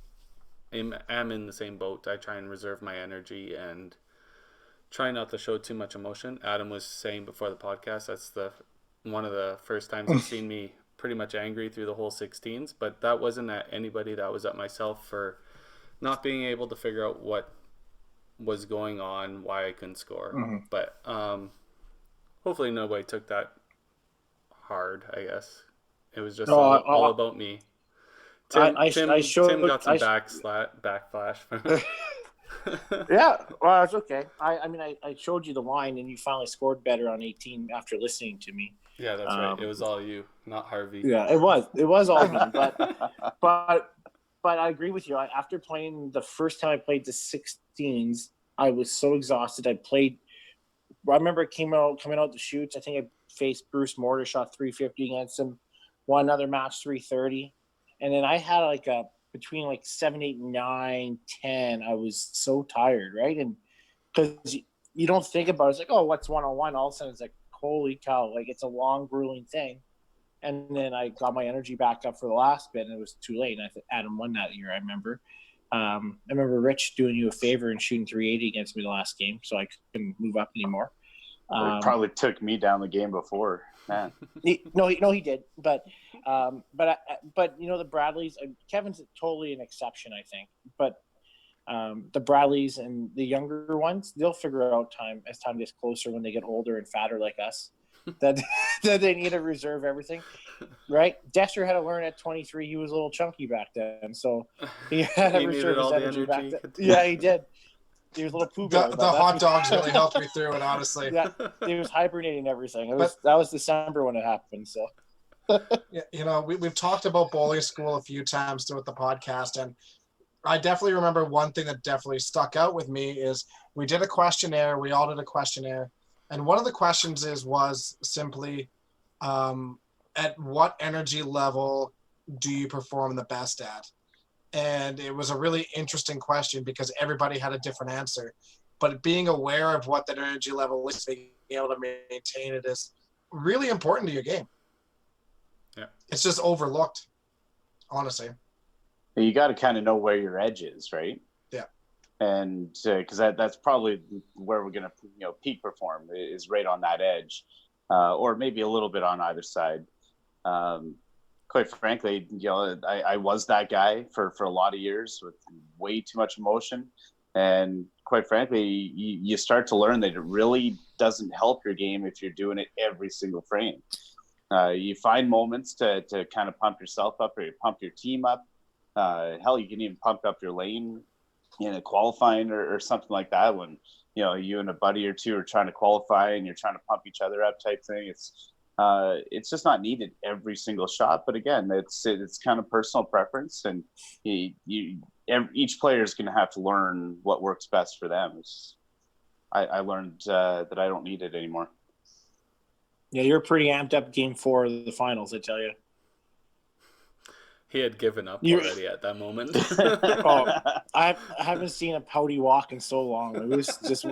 S1: am in the same boat. I try and reserve my energy and try not to show too much emotion. Adam was saying before the podcast, that's one of the first times he's seen me pretty much angry through the whole 16s, but that wasn't at anybody. That was at myself for not being able to figure out what was going on, why I couldn't score. But hopefully nobody took that hard, I guess. It was just all about me. Tim got some backlash from it.
S5: Yeah, well, it's okay. I showed you the line, and you finally scored better on 18 after listening to me.
S1: Yeah, that's right. It was all you, not Harvey.
S5: Yeah, it was all me. But I agree with you. After playing the first time I played the 16s, I was so exhausted. I remember coming out the chutes. I think I faced Bruce Mortar, shot 350 against him. Won another match 330, and then I had like between like 7, 8, 9, 10. I was so tired, right? And because you don't think about it, it's like, oh, what's 1-on-1? All of a sudden it's like, holy cow, like it's a long, grueling thing. And then I got my energy back up for the last bit, and it was too late. And I think Adam won that year, I remember. I remember Rich doing you a favor and shooting 380 against me the last game, so I couldn't move up anymore.
S4: It probably took me down the game before, man.
S5: He did, but the Bradleys, Kevin's totally an exception, I think. But the Bradleys and the younger ones, they'll figure out as time gets closer, when they get older and fatter like us, that they need to reserve everything, right? Dexter had to learn at 23. He was a little chunky back then, so he had to reserve his energy back then. Yeah, he did. He was a little poo bear.
S2: The hot dogs really helped me through it, honestly.
S5: Yeah, he was hibernating everything. That was December when it happened. So,
S2: yeah, we've talked about bowling school a few times throughout the podcast, and I definitely remember one thing that definitely stuck out with me is we did a questionnaire. We all did a questionnaire, And one of the questions was simply, at what energy level do you perform the best at? And it was a really interesting question because everybody had a different answer. But being aware of what that energy level is, being able to maintain it is really important to your game.
S1: Yeah.
S2: It's just overlooked, honestly.
S4: You got to kind of know where your edge is, right?
S2: Yeah.
S4: And because that's probably where we're going to peak perform is right on that edge, or maybe a little bit on either side. Quite frankly, I was that guy for a lot of years with way too much emotion. And quite frankly, you start to learn that it really doesn't help your game if you're doing it every single frame. You find moments to kind of pump yourself up or you pump your team up. Hell, you can even pump up your lane in a qualifying or something like that when you and a buddy or two are trying to qualify and you're trying to pump each other up type thing. It's just not needed every single shot. But again, it's kind of personal preference, and each player is going to have to learn what works best for them. I learned that I don't need it anymore.
S5: Yeah, you're pretty amped up game 4 of the finals, I tell you.
S1: He had given up already at that moment.
S5: I haven't seen a pouty walk in so long. It was just.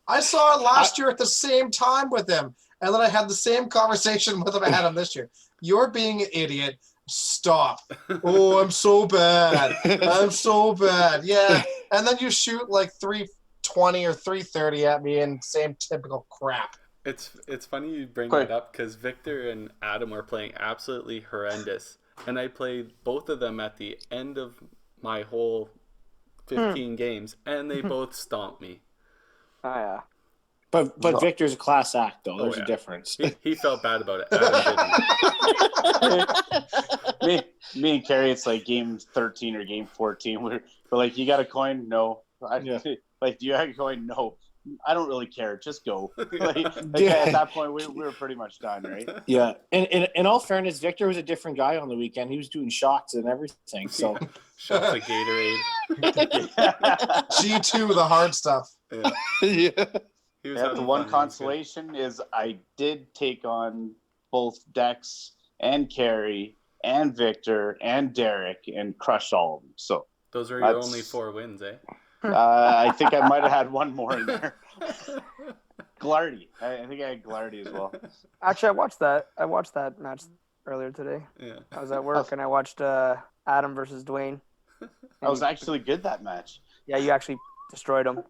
S2: I saw it last year at the same time with him, and then I had the same conversation with him I had him this year. You're being an idiot. Stop. Oh, I'm so bad. I'm so bad. Yeah. And then you shoot like 320 or 330 at me and same typical crap.
S1: It's funny you bring that up because Victor and Adam were playing absolutely horrendous. And I played both of them at the end of my whole 15 games, and they both stomped me.
S3: Oh, yeah.
S5: But Victor's a class act, though. There's a difference.
S1: He felt bad about it. Adam
S4: didn't. me and Karie, it's like game 13 or game 14. We're like, you got a coin? No. Like, do you have a coin? No. I don't really care. Just go. At that point, we were pretty much done, right?
S5: Yeah. And in all fairness, Victor was a different guy on the weekend. He was doing shots and everything. So
S1: shots of Gatorade.
S2: G2, the hard stuff.
S5: Yeah.
S4: The one consolation is I did take on both Dex and Karie and Victor and Derek and crushed all of them. So
S1: those were your only 4 wins, eh?
S4: I think I might have had one more in there. Glardy. I think I had Glardy as well.
S3: Actually, I watched that match earlier today.
S1: Yeah.
S3: I was at work and I watched Adam versus Dwayne.
S4: I was actually good that match.
S3: Yeah, you actually destroyed him.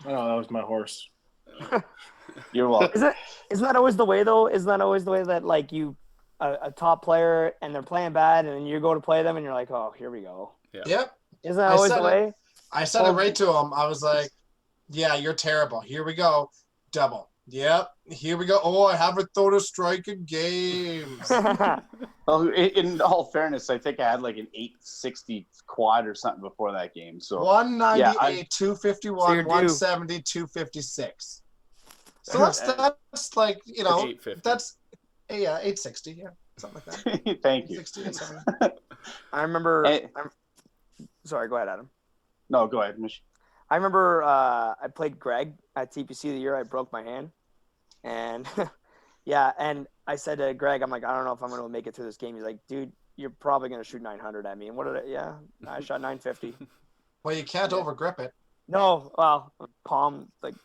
S5: Oh, that was my horse.
S4: You're welcome.
S3: Isn't that always the way though? Isn't that always the way that like you a top player and they're playing bad and then you go to play them and you're like, oh, here we go.
S1: Yeah.
S2: Yep.
S3: Isn't that always the way?
S2: I said it right to him. I was like, yeah, you're terrible. Here we go. Double. Yep. Here we go. Oh, I haven't thrown a strike in games.
S4: Well, in all fairness, I think I had like an 860 quad or something before that game. So
S2: 198, 251, 170, 256. So that's like, that's 860. Yeah. Something like that.
S4: Thank you.
S3: I remember. Sorry, go ahead, Adam.
S4: No, go ahead, Mitch.
S3: I remember I played Greg at TPC the year I broke my hand. And, and I said to Greg, I'm like, I don't know if I'm going to make it through this game. He's like, dude, you're probably going to shoot 900 at me. And I shot 950.
S2: Well, you can't overgrip it.
S3: No, well, palm, like,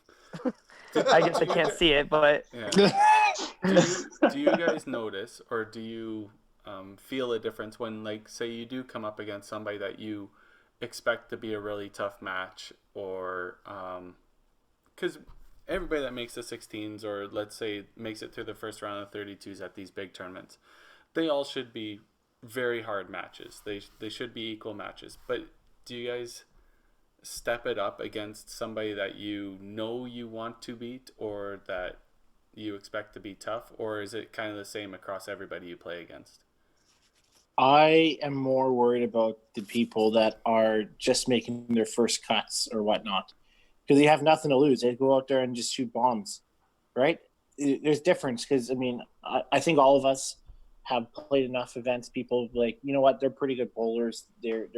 S3: I guess I can't see it, but.
S1: Yeah. Do you guys notice or do you feel a difference when, like, say you do come up against somebody that you expect to be a really tough match, or because everybody that makes the 16s or let's say makes it through the first round of 32s at these big tournaments, they all should be very hard matches. They should be equal matches. But do you guys step it up against somebody that you want to beat or that you expect to be tough, or is it kind of the same across everybody you play against?
S5: I am more worried about the people that are just making their first cuts or whatnot, because they have nothing to lose. They go out there and just shoot bombs, right? There's difference because, I mean, I think all of us have played enough events. People like, you know what, they're pretty good bowlers. They're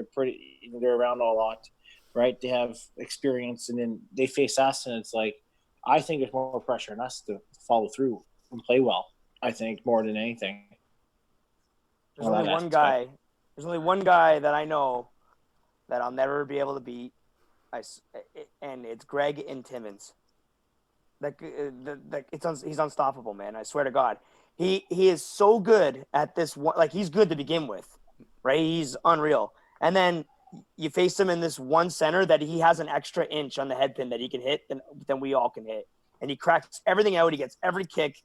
S5: around a lot, right? They have experience, and then they face us, and it's like, I think there's more pressure on us to follow through and play well. I think more than anything.
S3: There's only one guy. There's only one guy that I know that I'll never be able to beat, and it's Greg in Timmins. He's unstoppable, man. I swear to God. He is so good at this one. Like, he's good to begin with, right? He's unreal. And then you face him in this one center that he has an extra inch on the head pin that he can hit than we all can hit. And he cracks everything out. He gets every kick,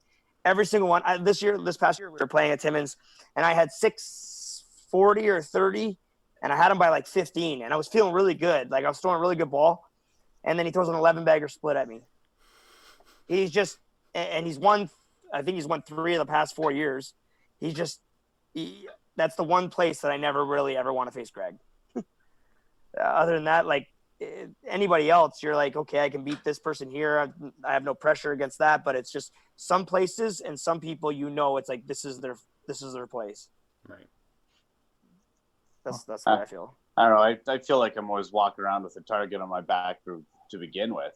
S3: every single one. This past year, we were playing at Timmins, and I had 640 or 30, and I had him by like 15, and I was feeling really good. Like, I was throwing a really good ball, and then he throws an 11-bagger split at me. He's just – and he's won – I think he's won 3 of the past 4 years. That's the one place that I never really ever want to face Greg. Other than that, like, anybody else, you're like, okay, I can beat this person here. I have no pressure against that, but it's just some places and some people, it's like this is their place.
S1: Right.
S3: That's what I feel.
S4: I don't know. I feel like I'm always walking around with a target on my back to begin with,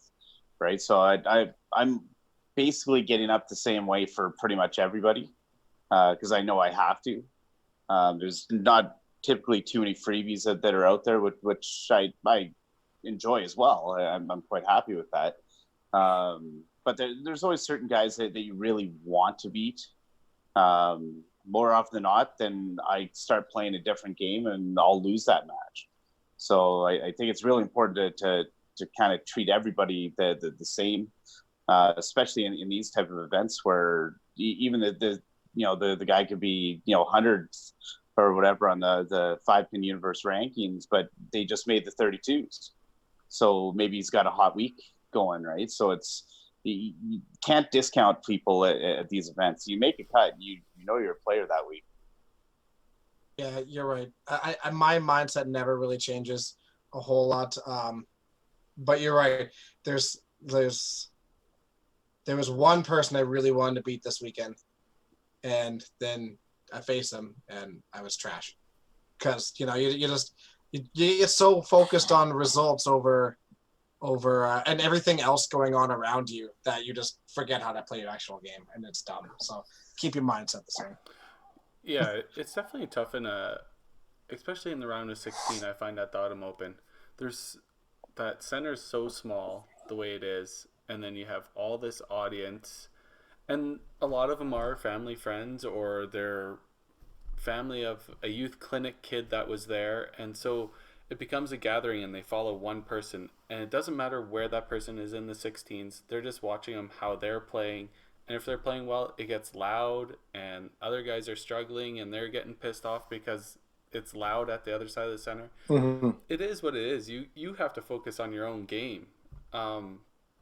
S4: right? So I'm basically getting up the same way for pretty much everybody because I know I have to. There's not typically too many freebies that are out there, which I enjoy as well. I'm quite happy with that. But there's always certain guys that you really want to beat. More often than not, then I start playing a different game and I'll lose that match. So I think it's really important to kind of treat everybody the same, especially in these type of events where even the guy could be 100th or whatever on the 5-pin universe rankings, but they just made the 32s. So maybe he's got a hot week going, right? So you can't discount people at these events. You make a cut, you know you're a player that week.
S2: Yeah, you're right. My mindset never really changes a whole lot. But you're right. There was one person I really wanted to beat this weekend, and then I faced him and I was trash because you get so focused on results over and everything else going on around you that you just forget how to play your actual game, and it's dumb. So keep your mindset the same.
S1: Yeah, it's definitely tough especially in the round of 16. I find at the Autumn Open, that center is so small the way it is, and then you have all this audience. And a lot of them are family friends or they're family of a youth clinic kid that was there. And so it becomes a gathering and they follow one person. And it doesn't matter where that person is in the 16s. They're just watching them, how they're playing. And if they're playing well, it gets loud and other guys are struggling and they're getting pissed off because it's loud at the other side of the center.
S2: Mm-hmm.
S1: It is what it is. You have to focus on your own game.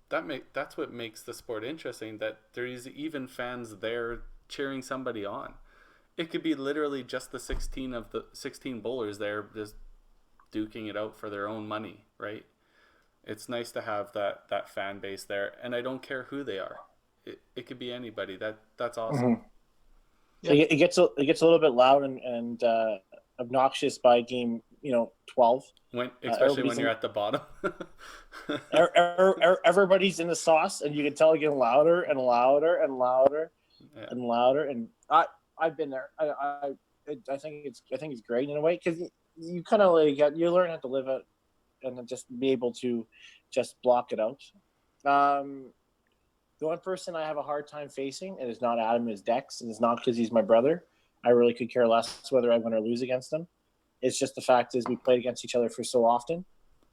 S1: That's what makes the sport interesting, that there's even fans there cheering somebody on. It could be literally just the 16 bowlers there just duking it out for their own money, right? It's nice to have that fan base there, and I don't care who they are. It could be anybody. That's awesome.
S5: Mm-hmm. Yeah. It gets a little bit loud and obnoxious by game 12.
S1: Especially when you're at the bottom.
S5: Everybody's in the sauce, and you can tell it getting louder and louder and louder and louder. And I've been there. I think it's great in a way because you kind of you learn how to live it and then just be able to just block it out. The one person I have a hard time facing, and it's not Adam, is Dex, and it's not because he's my brother. I really could care less whether I win or lose against him. It's just the fact is we played against each other for so often.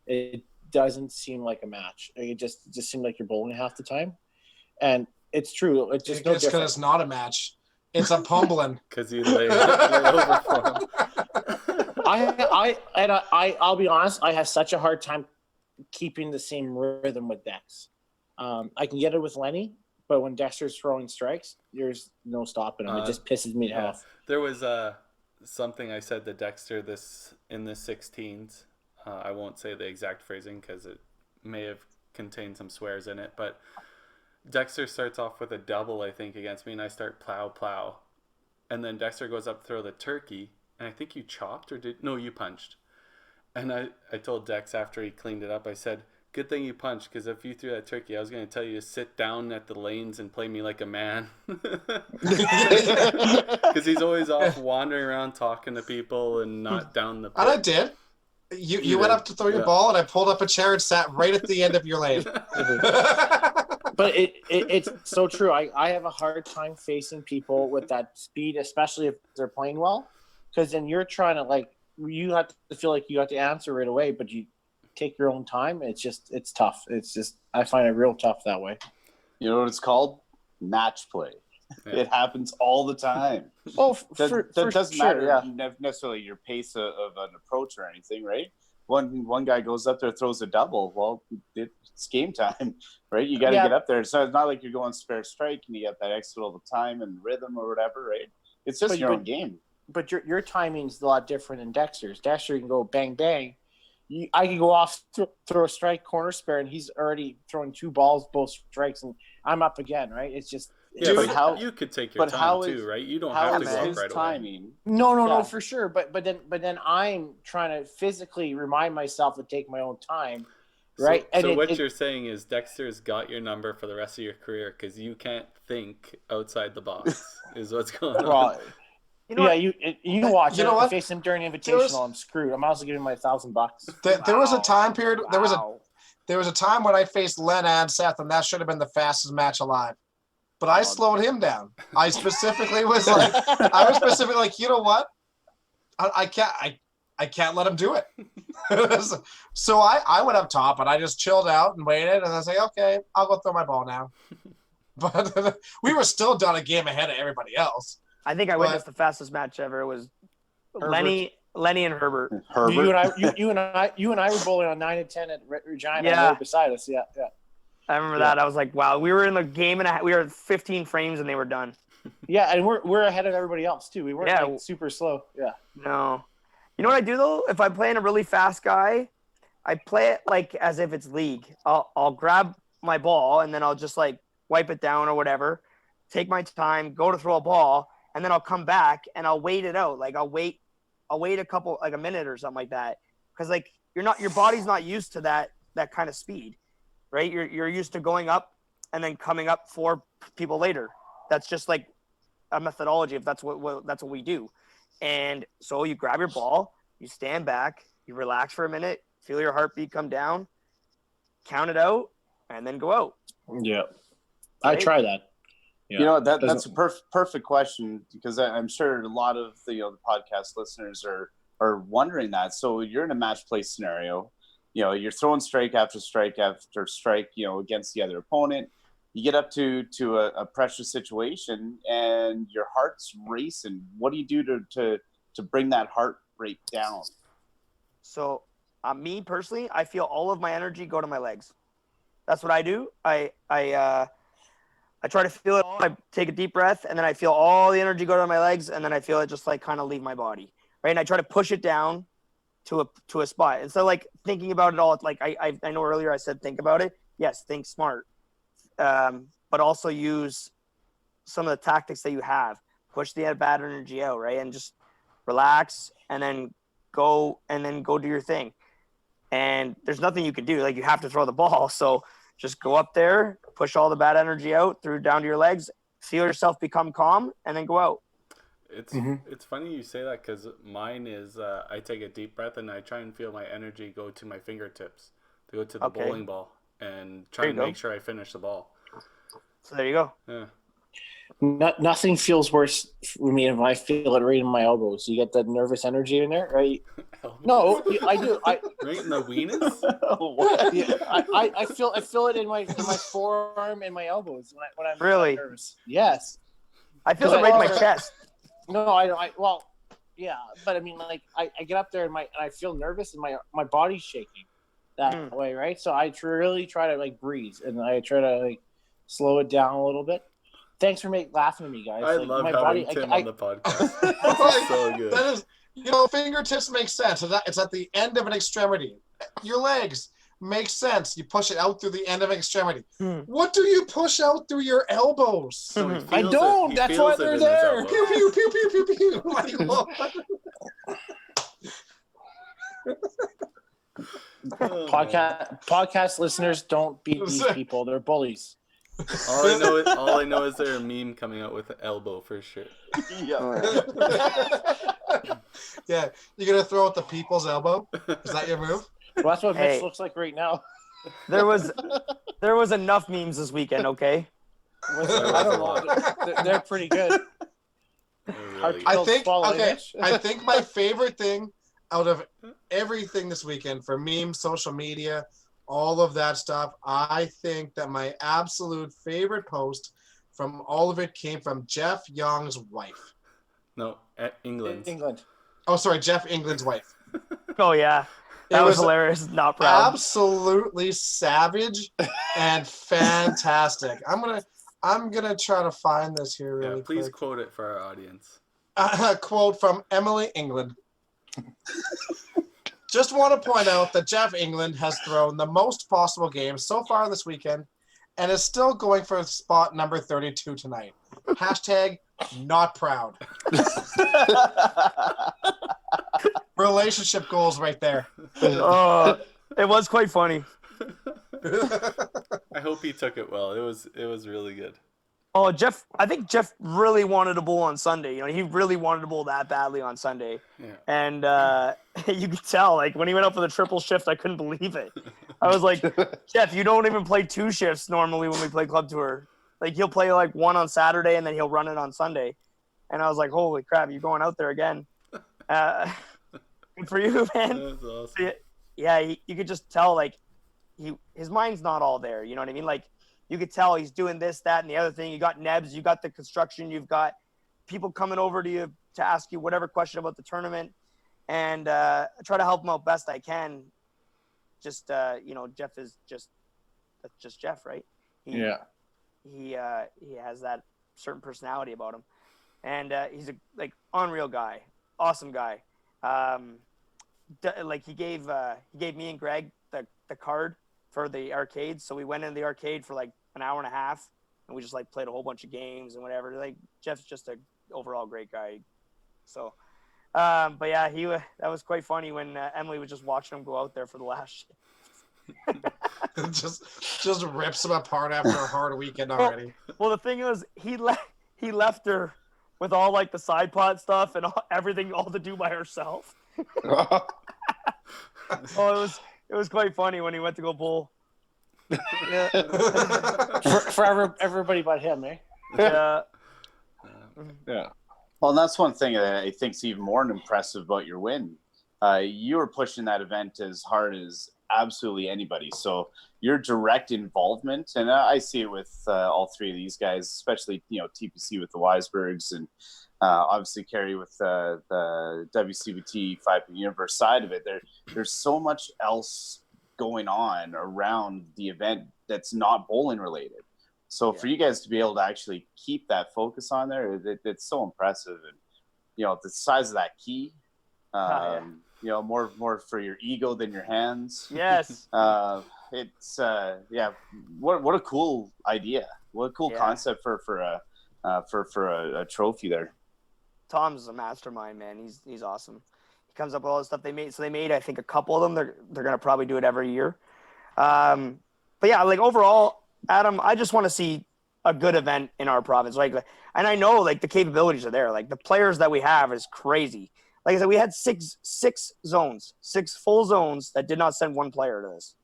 S5: It doesn't seem like a match. It just seemed like you're bowling half the time. And it's true. It's just
S2: because it's not a match. It's a pummeling.
S1: Because you lay over for him.
S5: I'll be honest, I have such a hard time keeping the same rhythm with Dex. I can get it with Lenny, but when Dexter's throwing strikes, there's no stopping him. It just pisses me off.
S1: There was something I said to Dexter in the 16s. I won't say the exact phrasing because it may have contained some swears in it, but Dexter starts off with a double, I think, against me, and I start plow. And then Dexter goes up to throw the turkey, and I think you chopped you punched. And I told Dex after he cleaned it up, I said, Good thing you punched, because if you threw that turkey, I was going to tell you to sit down at the lanes and play me like a man. Because he's always off wandering around talking to people and not down the pit.
S2: And I did. You went up to throw your ball, and I pulled up a chair and sat right at the end of your lane.
S5: But it's so true. I have a hard time facing people with that speed, especially if they're playing well, because then you're trying to you have to feel like you have to answer right away, but you take your own time. It's tough. I find it real tough that way.
S4: You know what it's called? Match play. Yeah. It happens all the time.
S5: Oh,
S4: that doesn't matter necessarily your pace of an approach or anything, right? One guy goes up there, throws a double. Well, it's game time, right? You got to get up there. So it's not like you're going spare strike and you get that extra little time and rhythm or whatever, right? It's just your own game.
S5: But your timing's a lot different than Dexter's. Dexter can go bang bang. I can go off, throw a strike, corner spare, and he's already throwing 2 balls, both strikes, and I'm up again, right? It's just.
S1: Yeah, but you could take your time too, right? You don't have to go up right
S4: timing?
S1: away.
S5: No, for sure. But then I'm trying to physically remind myself to take my own time, right?
S1: So what you're saying is Dexter's got your number for the rest of your career because you can't think outside the box. Is what's going on.
S5: You watch. You know what? Face him during Invitational, I'm screwed. I'm also giving my $1,000.
S2: There was a time period. There was a time when I faced Len and Seth, and that should have been the fastest match alive. But I slowed him down. I specifically was like, you know what? I can't let him do it. So I went up top and I just chilled out and waited, and I was like, okay, I'll go throw my ball now. But we were still done a game ahead of everybody else.
S3: I think I witnessed the fastest match ever. It was Lenny and Herbert.
S5: You and I were bowling on 9 and 10 at Regina. Yeah, beside us. Yeah.
S3: I remember that. I was like, wow, we were in the game and we were 15 frames and they were done.
S5: Yeah, and we're ahead of everybody else too. We weren't super slow. Yeah.
S3: No. You know what I do though? If I'm playing a really fast guy, I play it like as if it's league. I'll grab my ball and then I'll just like wipe it down or whatever. Take my time, go to throw a ball, and then I'll come back and I'll wait it out. Like I'll wait a minute or something like that. Because like your body's not used to that kind of speed. Right? You're used to going up and then coming up 4 people later. That's just like a methodology if that's what we do. And so you grab your ball, you stand back, you relax for a minute, feel your heartbeat come down, count it out, and then go out.
S5: Yeah. Right? I try that. Yeah.
S4: You know, that's a perfect question because I'm sure a lot of the podcast listeners are wondering that. So you're in a match play scenario. You're throwing strike after strike after strike, against the other opponent. You get up to a pressure situation and your heart's racing. What do you do to bring that heart rate down?
S3: So me personally, I feel all of my energy go to my legs. That's what I do. I try to feel it all. I take a deep breath and then I feel all the energy go to my legs and then I feel it just like kind of leave my body. Right. And I try to push it down to a spot. And so like thinking about it all, like I know earlier I said think about it. Yes, think smart. But also use some of the tactics that you have. Push the bad energy out, right? And just relax and then go do your thing. And there's nothing you can do. Like you have to throw the ball. So just go up there, push all the bad energy out, down to your legs, feel yourself become calm, and then go out.
S1: It's funny you say that because mine is I take a deep breath and I try and feel my energy go to my fingertips to go to the bowling ball and try and make sure I finish the ball.
S3: So there you go.
S1: Yeah.
S5: Nothing feels worse for me if I feel it right in my elbows. You get that nervous energy in there, right? No, I do.
S1: Right in the weenus?
S5: I feel it in my forearm and my elbows when I'm
S3: really
S5: nervous. Yes.
S3: I feel it right in my chest.
S5: No, well, yeah, but I mean, like, I get up there and I feel nervous and my body's shaking that way, right? So I really try to like breathe and I try to like slow it down a little bit. Thanks for laughing at me, guys.
S1: I love having Tim on the podcast. So good.
S2: That is, fingertips make sense. It's at the end of an extremity. Your legs make sense. You push it out through the end of an extremity. What do you push out through your elbows?
S1: So
S5: I don't. That's why they're there.
S2: Pew, pew, pew, pew, pew, pew. Like,
S1: Oh, man.
S5: Podcast listeners, don't beat these people. They're bullies.
S1: All I know is there's a meme coming out with an elbow for sure.
S4: Yeah.
S2: Yeah, you're gonna throw out the people's elbow. Is that your move?
S5: Well, that's what
S3: Hey.
S5: Mitch looks like right now.
S3: There was enough memes this weekend, okay?
S5: I don't know. They're pretty good.
S1: Really
S2: I
S5: Don't
S2: think
S5: swallow
S2: okay.
S5: Mitch.
S2: I think my favorite thing out of everything this weekend for memes, social media, all of that stuff, I think that my absolute favorite post from all of it came from Jeff Young's wife.
S1: No, at England.
S2: Oh, sorry, Jeff England's wife.
S3: Oh yeah, that was hilarious. Not proud.
S2: Absolutely savage and fantastic. I'm gonna try to find this here really
S1: Yeah, please
S2: quick.
S1: quote it for our audience.
S2: A quote from Emily England. Just want to point out that Jeff England has thrown the most possible games so far this weekend and is still going for spot number 32 tonight. Hashtag not proud. Relationship goals right there.
S3: Oh, it was quite funny.
S1: I hope he took it well. It was really good.
S3: Oh, I think Jeff really wanted to bowl on Sunday. You know, he really wanted to bowl that badly on Sunday.
S1: Yeah.
S3: And you could tell, like, when he went up for the triple shift, I couldn't believe it. I was like, Jeff, you don't even play 2 shifts normally when we play club tour. Like, he'll play, like, 1 on Saturday, and then he'll run it on Sunday. And I was like, holy crap, you're going out there again. Good for you, man.
S1: That's awesome.
S3: Yeah, you could just tell, like, his mind's not all there. You know what I mean? Like, you could tell he's doing this, that, and the other thing. You got Nebs, you got the construction, you've got people coming over to you to ask you whatever question about the tournament, and I try to help him out best I can. Just Jeff is that's just Jeff, right? He has that certain personality about him, and he's a unreal guy, awesome guy. He gave me and Greg the card for the arcade, so we went into the arcade for like an hour and a half, and we just like played a whole bunch of games and whatever. Like, Jeff's just a overall great guy. So, but yeah, that was quite funny when Emily was just watching him go out there for the last shit.
S2: just rips him apart after a hard weekend already.
S3: Well, the thing is, he left her with all like the side pot stuff and everything all to do by herself. Oh, it was quite funny when he went to go bowl. Yeah.
S5: for everybody but him, eh?
S3: Yeah.
S5: Yeah.
S4: Well, and that's one thing that I think is even more impressive about your win. You were pushing that event as hard as absolutely anybody. So your direct involvement, and I see it with all 3 of these guys, especially TPC with the Weisbergs, and obviously Karie with the WCBT 5 Universe side of it. There's so much else going on around the event that's not bowling related. So for you guys to be able to actually keep that focus on there, it's so impressive. And the size of that key, more for your ego than your hands.
S3: Yes.
S4: It's what a cool idea. What a cool concept for a trophy there.
S3: Tom's a mastermind, man. He's awesome. He comes up with all the stuff they made. So they made, I think, a couple of them. They're gonna probably do it every year. But yeah, like overall, Adam, I just want to see a good event in our province. Like, and I know like the capabilities are there. Like the players that we have is crazy. Like I said, we had six full zones that did not send 1 player to this.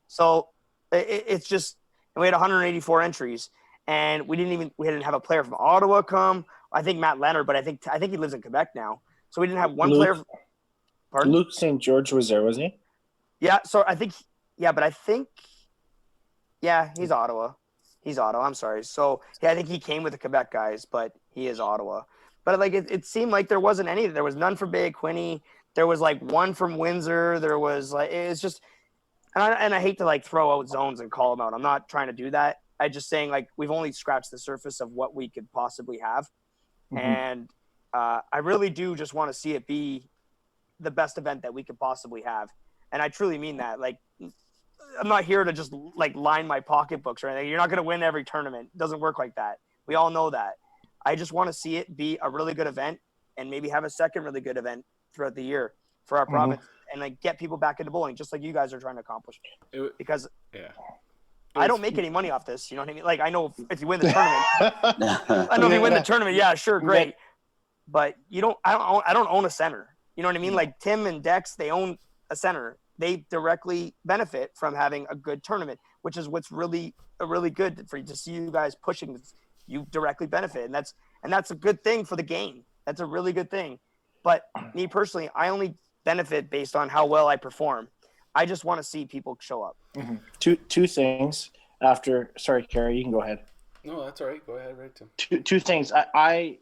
S3: So it's just, and we had 184 entries, and we didn't have a player from Ottawa come. I think Matt Leonard, but I think he lives in Quebec now. So we didn't have one player. Pardon?
S5: Luke St. George was there, was he?
S3: Yeah. So I think, he's Ottawa. He's Ottawa. I'm sorry. So yeah, I think he came with the Quebec guys, but he is Ottawa. But like it seemed like there wasn't any. There was none from Bay of Quinte. There was like 1 from Windsor. There was like it's just, and I hate to like throw out zones and call them out. I'm not trying to do that. I'm just saying like we've only scratched the surface of what we could possibly have, and I really do just want to see it be the best event that we could possibly have, and I truly mean that. Like, I'm not here to just like line my pocketbooks or anything. You're not going to win every tournament. It doesn't work like that. We all know that. I just want to see it be a really good event and maybe have a second really good event throughout the year for our province and like get people back into bowling, just like you guys are trying to accomplish. Because
S1: yeah.
S3: I don't make any money off this. You know what I mean? Like, I know if you win the tournament, I know if you win the tournament, yeah, sure, great. But I don't own a center. You know what I mean? Like Tim and Dex, they own a center. They directly benefit from having a good tournament, which is what's really good for you to see you guys pushing this. You directly benefit, and that's a good thing for the game. That's a really good thing. But me personally, I only benefit based on how well I perform. I just want to see people show up.
S5: Mm-hmm. Two things after. Sorry, Karie, you can go ahead.
S1: No, that's all right. Go ahead, right, Tim.
S5: Two things. I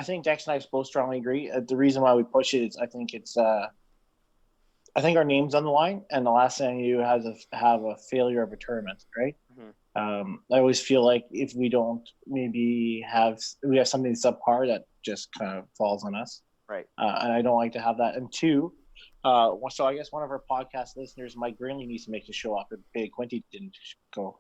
S5: think Dex and I both strongly agree. The reason why we push it is I think our name's on the line, and the last thing you have a failure of a tournament, right? Mm-hmm. I always feel like if we don't maybe have something subpar, that just kind of falls on us,
S3: right?
S5: And I don't like to have that. And two, so I guess one of our podcast listeners, Mike Greenley, needs to make a show up. If Quinty didn't go,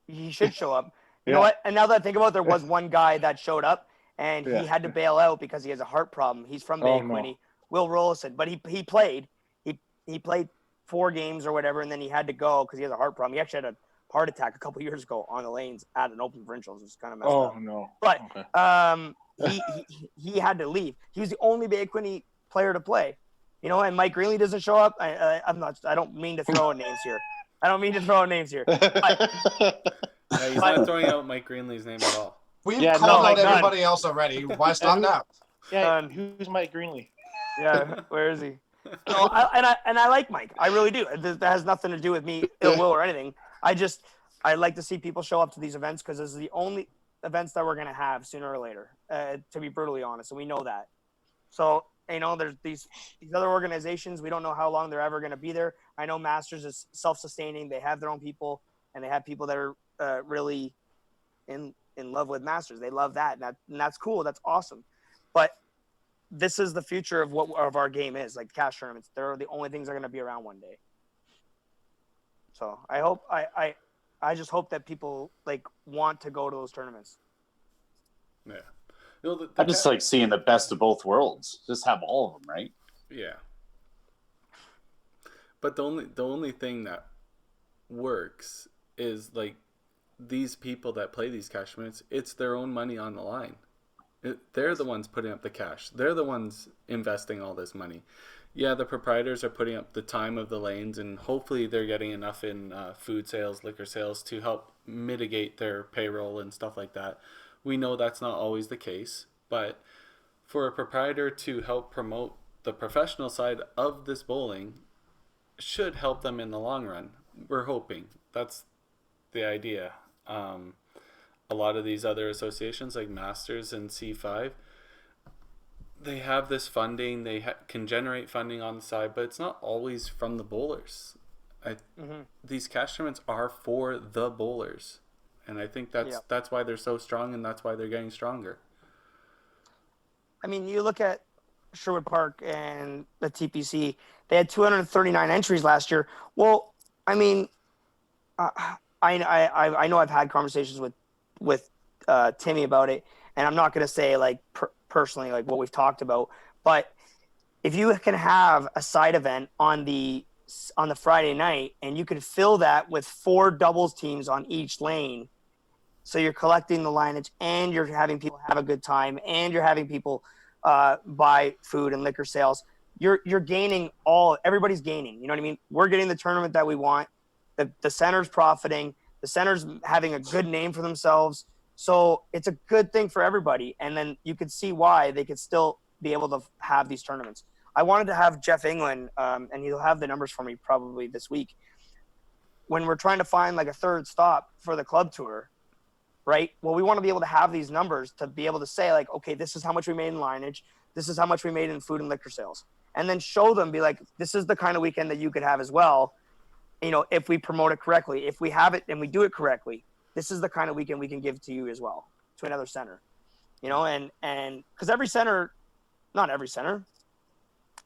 S3: he should show up. You know what? And now that I think about it, there was one guy that showed up, and he had to bail out because he has a heart problem. He's from Bay Quinty. Will Rollison, but he played. He played 4 games or whatever, and then he had to go because he has a heart problem. He actually had a heart attack a couple years ago on the lanes at an open provincials. It was kind of messed up.
S5: Oh no!
S3: But he had to leave. He was the only Bay Quinty player to play, you know. And Mike Greenley doesn't show up. I don't mean to throw names here. But,
S1: he's not throwing out Mike Greenley's name at all.
S2: We've called out everybody else already. Why stop now?
S5: Yeah, who's Mike Greenley?
S3: Yeah, where is he? No, I like Mike. I really do. That has nothing to do with me ill will or anything. I like to see people show up to these events because this is the only events that we're going to have sooner or later, to be brutally honest, and we know that. So, you know, there's these other organizations. We don't know how long they're ever going to be there. I know Masters is self-sustaining. They have their own people, and they have people that are really in love with Masters. They love that, and that's cool. That's awesome. But this is the future of our game is, like cash tournaments. They're the only things that are going to be around one day. So I just hope that people like want to go to those tournaments.
S1: Yeah. You know,
S4: I just like seeing the best of both worlds. Just have all of them, right?
S1: Yeah. But the only thing that works is like these people that play these cash tournaments, it's their own money on the line. They're the ones putting up the cash. They're the ones investing all this money. Yeah, the proprietors are putting up the time of the lanes, and hopefully they're getting enough in food sales, liquor sales to help mitigate their payroll and stuff like that. We know that's not always the case, but for a proprietor to help promote the professional side of this bowling should help them in the long run. We're hoping. That's the idea. A lot of these other associations like Masters and C5, they have this funding. They can generate funding on the side, but it's not always from the bowlers. These cash tournaments are for the bowlers, and I think that's why they're so strong, and that's why they're getting stronger.
S3: I mean, you look at Sherwood Park and the TPC; they had 239 entries last year. Well, I mean, I know I've had conversations with Timmy about it, and I'm not going to say like personally like what we've talked about, but if you can have a side event on the Friday night and you can fill that with 4 doubles teams on each lane, so you're collecting the lineage and you're having people have a good time and you're having people buy food and liquor sales, you're gaining everybody's gaining. You know what I mean? We're getting the tournament that we want. The center's profiting. The center's having a good name for themselves. So it's a good thing for everybody. And then you could see why they could still be able to have these tournaments. I wanted to have Jeff England, and he'll have the numbers for me probably this week. When we're trying to find like a third stop for the club tour, right? Well, we want to be able to have these numbers to be able to say like, okay, this is how much we made in lineage. This is how much we made in food and liquor sales. And then show them, be like, this is the kind of weekend that you could have as well. You know, if we promote it correctly, if we have it and we do it correctly, this is the kind of weekend we can give to you as well, to another center, you know, and because every center, not every center,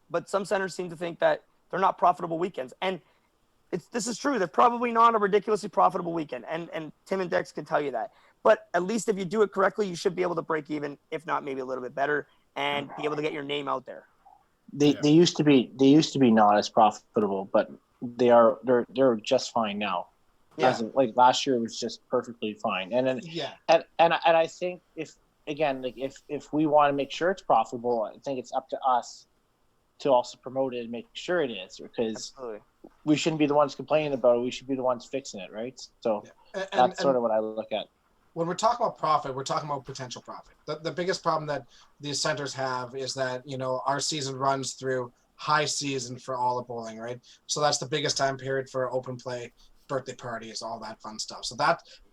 S3: but some centers seem to think that they're not profitable weekends. And this is true. They're probably not a ridiculously profitable weekend. And Tim and Dex can tell you that, but at least if you do it correctly, you should be able to break even, if not maybe a little bit better, and be able to get your name out there.
S5: They used to be not as profitable, but they're just fine now.
S3: Yeah.
S5: As in, like last year was just perfectly fine. And then
S2: Yeah.
S5: and I think if we want to make sure it's profitable, I think it's up to us to also promote it and make sure it is, because
S3: Absolutely.
S5: we shouldn't be the ones complaining about it. We should be the ones fixing it, right? So that's sort of what I look at.
S2: When we're talking about profit, we're talking about potential profit. The biggest problem that these centers have is that, our season runs through high season for all of bowling, right? So that's the biggest time period for open play, birthday parties, all that fun stuff. So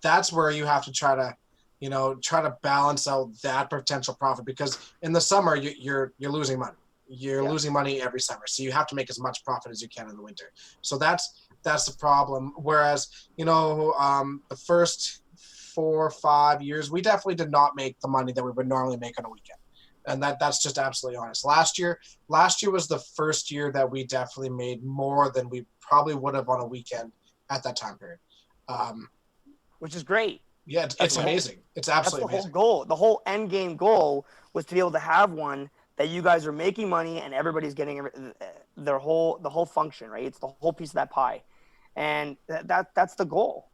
S2: that's where you have to try to balance out that potential profit, because in the summer you're losing money. You're losing money every summer, so you have to make as much profit as you can in the winter. So that's the problem. Whereas the first 4 or 5 years, we definitely did not make the money that we would normally make on a weekend, and that's just absolutely honest. Last year was the first year that we definitely made more than we probably would have on a weekend at that time period,
S3: which is great.
S2: Yeah, it's amazing. It's absolutely
S3: that's the
S2: amazing.
S3: whole goal. The whole end game goal was to be able to have one that you guys are making money and everybody's getting the whole function, right? It's the whole piece of that pie, and that's the goal.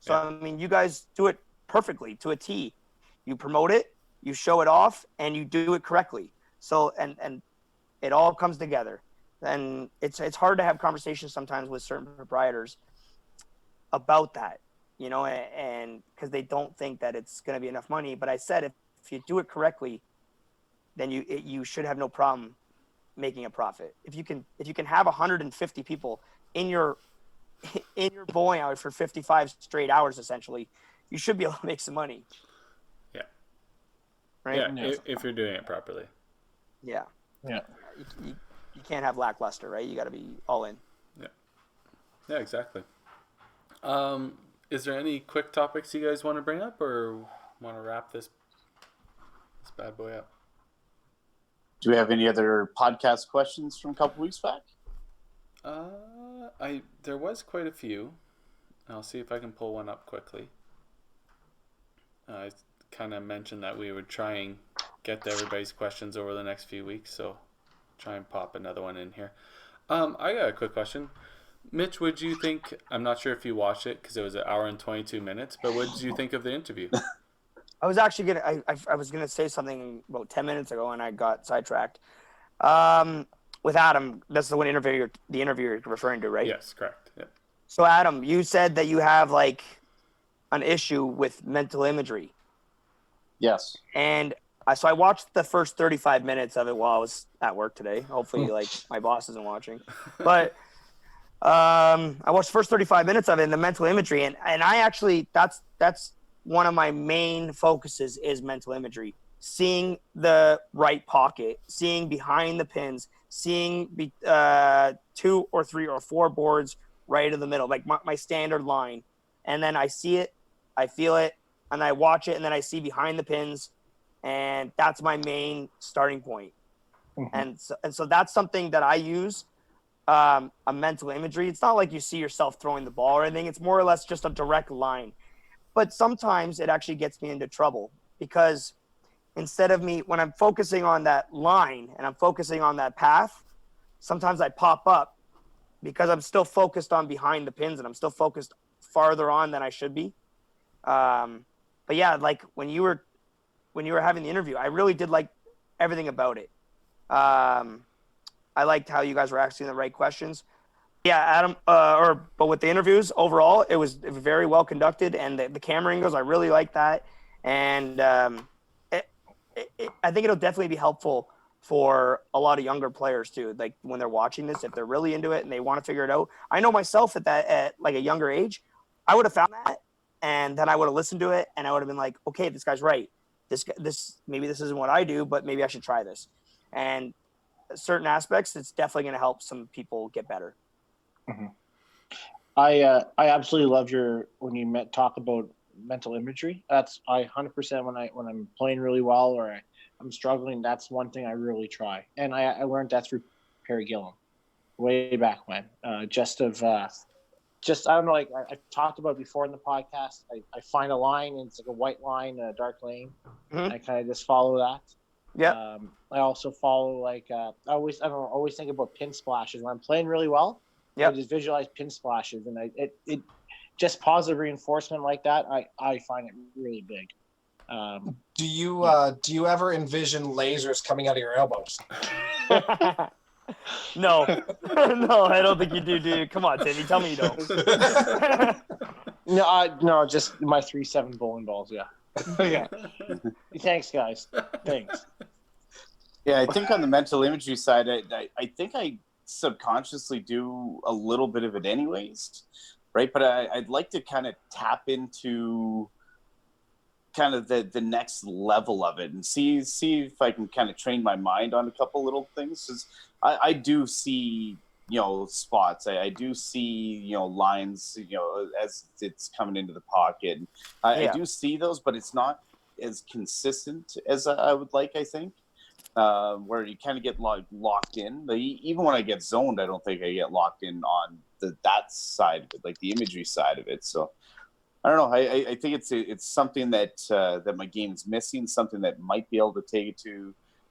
S3: So I mean, you guys do it perfectly to a T. You promote it, you show it off, and you do it correctly. So and it all comes together. And it's hard to have conversations sometimes with certain proprietors about that, and because they don't think that it's going to be enough money. But I said if you do it correctly, then you should have no problem making a profit. If you can have 150 people in your bowling alley for 55 straight hours, essentially, you should be able to make some money.
S1: Yeah.
S3: Right?
S1: Yeah, if you're doing it properly.
S3: Yeah.
S5: Yeah.
S3: You can't have lackluster, right? You got to be all in.
S1: Yeah. Yeah, exactly. Is there any quick topics you guys want to bring up, or want to wrap this bad boy up?
S4: Do we have any other podcast questions from a couple weeks back?
S1: There was quite a few. I'll see if I can pull one up quickly. I kind of mentioned that we would try and get to everybody's questions over the next few weeks, so try and pop another one in here. I got a quick question. Mitch, would you think, I'm not sure if you watched it because it was 1 hour and 22 minutes, but what did you think of the interview?
S3: I was actually I was gonna say something about 10 minutes ago and I got sidetracked. With Adam, that's the interview you're referring to, right?
S1: Yes, correct. Yeah.
S3: So Adam, you said that you have like an issue with mental imagery.
S4: Yes.
S3: And so I watched the first 35 minutes of it while I was at work today. Hopefully, like my boss isn't watching, but I watched the first 35 minutes of it and the mental imagery, and I actually that's one of my main focuses is mental imagery. Seeing the right pocket, seeing behind the pins, seeing 2 or 3 or 4 boards right in the middle, like my standard line, and then I see it, I feel it, and I watch it, and then I see behind the pins, and that's my main starting point. Mm-hmm. And so that's something that I use, a mental imagery. It's not like you see yourself throwing the ball or anything. It's more or less just a direct line. But sometimes it actually gets me into trouble because instead of when I'm focusing on that line and I'm focusing on that path, sometimes I pop up because I'm still focused on behind the pins and I'm still focused farther on than I should be. But yeah, like when you were having the interview, I really did like everything about it. I liked how you guys were asking the right questions. Yeah, Adam, but with the interviews overall, it was very well conducted, and the camera angles, I really like that. And I think it'll definitely be helpful for a lot of younger players too. Like when they're watching this, if they're really into it and they want to figure it out. I know myself at like a younger age, I would have found that, and then I would have listened to it, and I would have been like, okay, this guy's right. This maybe this isn't what I do, but maybe I should try this. And certain aspects, it's definitely going to help some people get better.
S5: Mm-hmm. I absolutely love when you talk about mental imagery. That's 100% when I'm playing really well or I'm struggling. That's one thing I really try, and I learned that through Perry Gillam way back when. I don't know, like I talked about before in the podcast. I find a line and it's like a white line, a dark lane. Mm-hmm. I kind of just follow that.
S3: Yeah.
S5: I also follow I always think about pin splashes when I'm playing really well.
S3: Yep.
S5: I just visualize pin splashes, and it just positive reinforcement like that. I find it really big.
S2: Do you ever envision lasers coming out of your elbows?
S3: No, no, I don't think you do, dude. Come on, Timmy, tell me you don't.
S5: No, just my 3-7 bowling balls. Yeah.
S3: Yeah.
S5: Thanks, guys. Thanks.
S4: Yeah, I think on the mental imagery side, I think I subconsciously do a little bit of it anyways, right? But I'd like to kind of tap into kind of the next level of it and see if I can kind of train my mind on a couple little things. 'Cause I do see, spots. I do see, lines, as it's coming into the pocket. And I do see those, but it's not as consistent as I would like, I think. Where you kind of get locked in. Even when I get zoned, I don't think I get locked in on that side of it, like the imagery side of it. So I don't know. I think it's something that that my game is missing, something that might be able to take it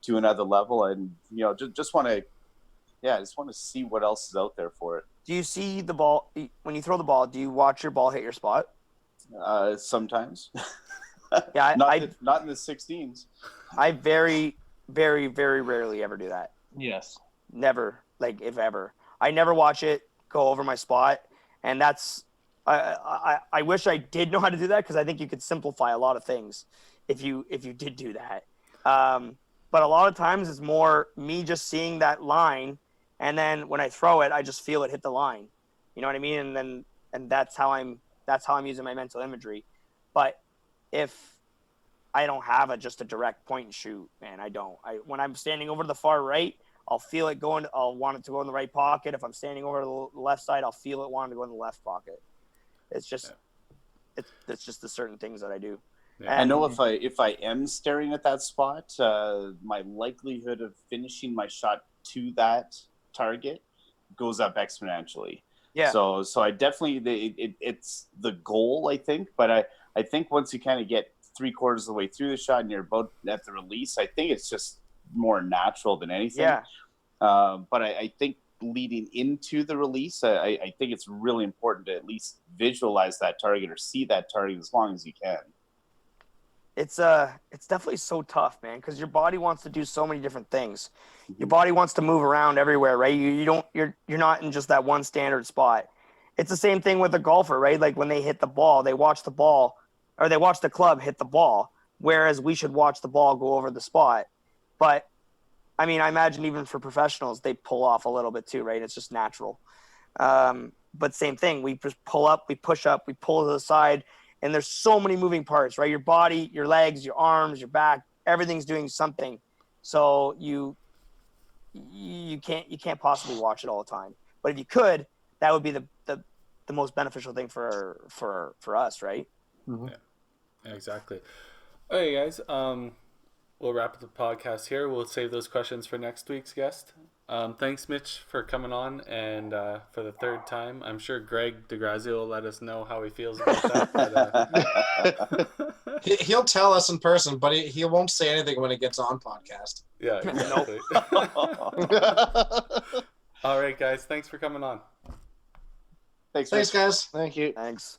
S4: to another level, and just want to, I just want to see what else is out there for it.
S3: Do you see the ball when you throw the ball? Do you watch your ball hit your spot?
S4: Sometimes.
S3: Yeah,
S4: not in the 16s.
S3: I very, very, very rarely ever do that.
S5: Yes.
S3: Never, if ever. I never watch it go over my spot, and that's. I wish I did know how to do that because I think you could simplify a lot of things if you did do that. But a lot of times it's more me just seeing that line, and then when I throw it, I just feel it hit the line. You know what I mean? And that's how I'm using my mental imagery. But if I don't have just a direct point and shoot, man, I don't. When I'm standing over to the far right, I'll feel it going. I'll want it to go in the right pocket. If I'm standing over to the left side, I'll feel it wanting to go in the left pocket. It's just, it's just the certain things that I do.
S4: Yeah. I know if I am staring at that spot, my likelihood of finishing my shot to that target goes up exponentially.
S3: Yeah.
S4: So I definitely it's the goal, I think, but I think once you kind of get 3/4 of the way through the shot and you're about at the release, I think it's just more natural than anything.
S3: Yeah.
S4: But I think leading into the release, I think it's really important to at least visualize that target or see that target as long as you can.
S3: It's definitely so tough, man, because your body wants to do so many different things. Your body wants to move around everywhere, right? You're not in just that one standard spot. It's the same thing with a golfer, right? Like when they hit the ball, they watch the ball or they watch the club hit the ball, whereas we should watch the ball go over the spot. But I mean, I imagine even for professionals, they pull off a little bit too, right? It's just natural. But same thing, we just pull up, we push up, we pull to the side, and there's so many moving parts, right? Your body, your legs, your arms, your back, everything's doing something. So you can't possibly watch it all the time. But if you could, that would be the most beneficial thing for us, right?
S1: Mm-hmm. Yeah, exactly. Okay, guys. We'll wrap up the podcast here. We'll save those questions for next week's guest. Thanks, Mitch, for coming on and for the third time. I'm sure Greg DeGrazia will let us know how he feels about that. But,
S2: he'll tell us in person, but he won't say anything when he gets on podcast.
S1: Yeah, exactly. All right, guys. Thanks for coming on.
S4: Thanks,
S2: guys.
S5: Thank you.
S3: Thanks.